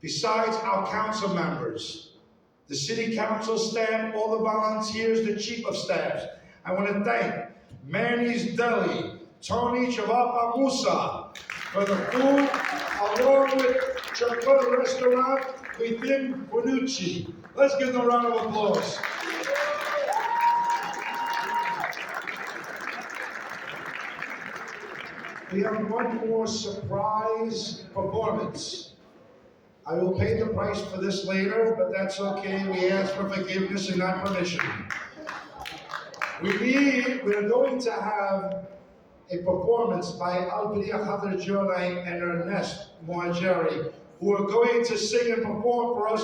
besides our council members, the city council staff, all the volunteers, the chief of staffs. I want to thank Manny's Deli, Tony Chavapa Musa for the food, along with Chakota Restaurant within Bonucci. Let's give them a round of applause. We have one more surprise performance. I will pay the price for this later, but that's okay. We ask for forgiveness and not permission. We're going to have a performance by Albiria Khadrajonai and Ernest Moajeri, who are going to sing and perform for us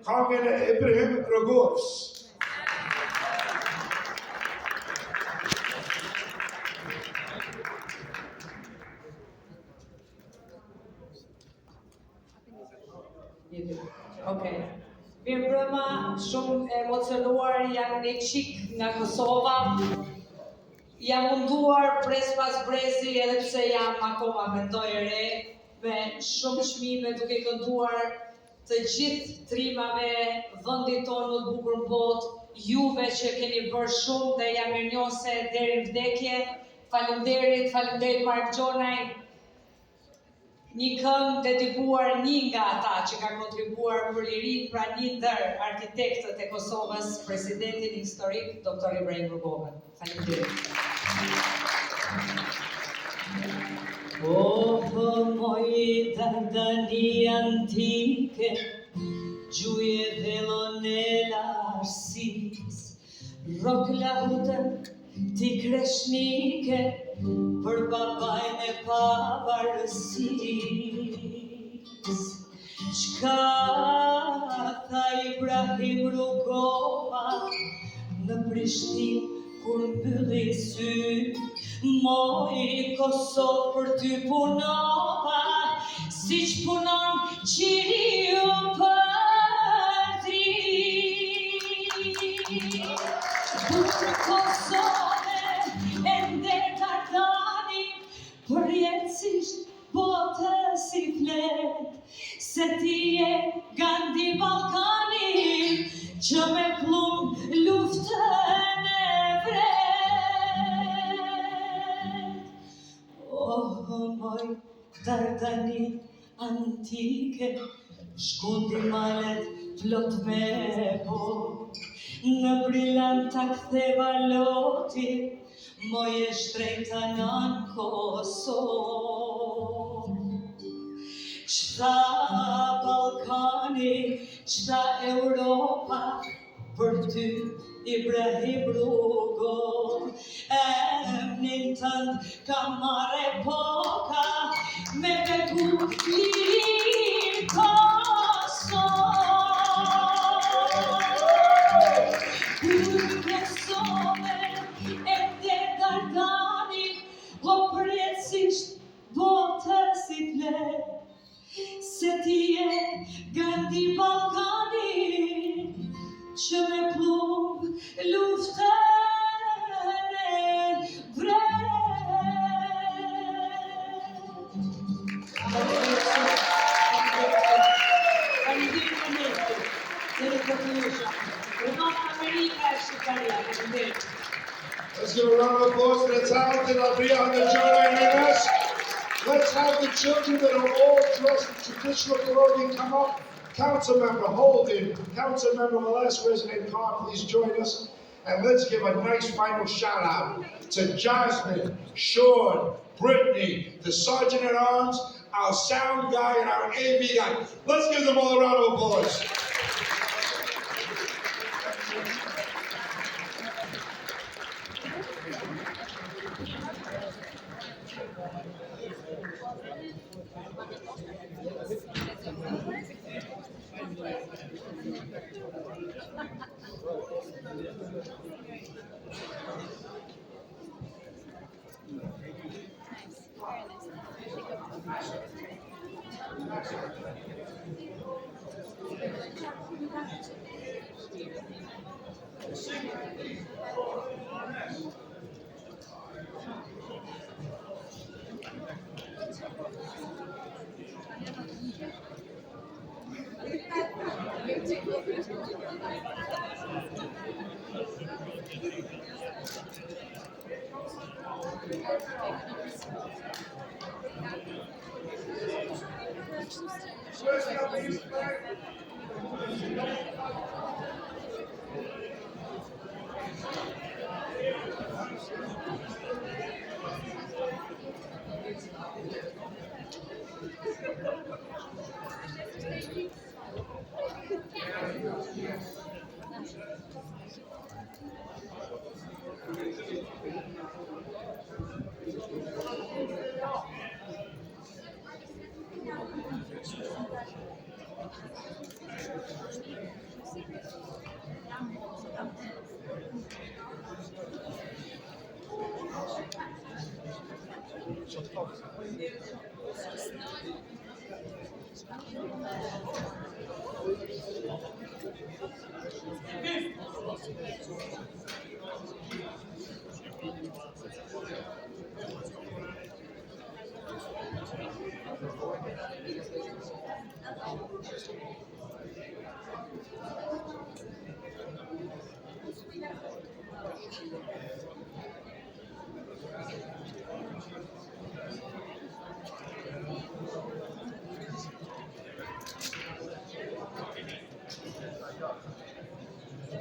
Kangana Ibrahim Ragos. Okej. Mirë brëma, shumë emocionuar, jam një qik nga Kosova. Jam munduar pres pas brezi edhe pse jam akoma mendoj e re, me shumë çmime duke kënduar të gjithë trimave vendit tonë më të bukur në botë, juve që keni bërë shumë dhe jam mirënjohëse deri në vdekje. Faleminderit Mark Gjonaj. Një këngë dedikuar një nga ata që ka kontribuar për lirin, pra një ndër arkitektët e Kosovës, presidentin historik, Dr. Ibrahim Rugova. Faleminderit. Oh, moj dardani antike, gjuje velonela arsis, rok lahutën ti kreshnike, për babajn e pavarësis. Çka tha Ibrahim Rugova në Prishtinë kur mbylli sy, moj Kosovë për ty punova, siç punon qiriu për dritë. Bukur Kosove, e nder Kardani, përjetësisht botës si flet, se ti je Gandhi Ballkani, që me plumb luftën e vret. Oh, moj dardani antike, shkundi malet plot me bo, në brillanta ktheva loti, moje shtrejta nën Kosovë. Qta Balkani, qta Europa, për ty Ibrahim Rugova, emnin tënd ka marrë epoka, me begu lirin Kosovë. Kosove, e nder Dardani, o përjetësisht botës si flet, se ti je Gandhi Ballkani, që me plumb luftën e vret. Let's give a round of applause to the talented Adriana joining us. Let's have the children that are all dressed in traditional clothing come up. Councilmember Holden, Councilmember Velasquez, and Carr, please join us. And let's give a nice final shout out to Jasmine, Sean, Brittany, the Sergeant at Arms, our sound guy, and our AV guy. Let's give them all a round of applause.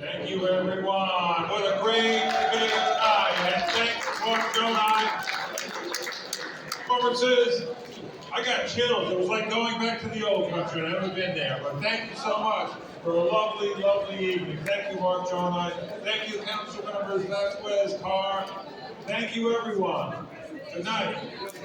Thank you, everyone. What a great big night. And thanks for performances. I got chills. It was like going back to the old country. I've never been there. But thank you so much for a lovely, lovely evening. Thank you, Mark Jonai. Thank you, Council Members Vasquez, Carr. Thank you, everyone. Good night.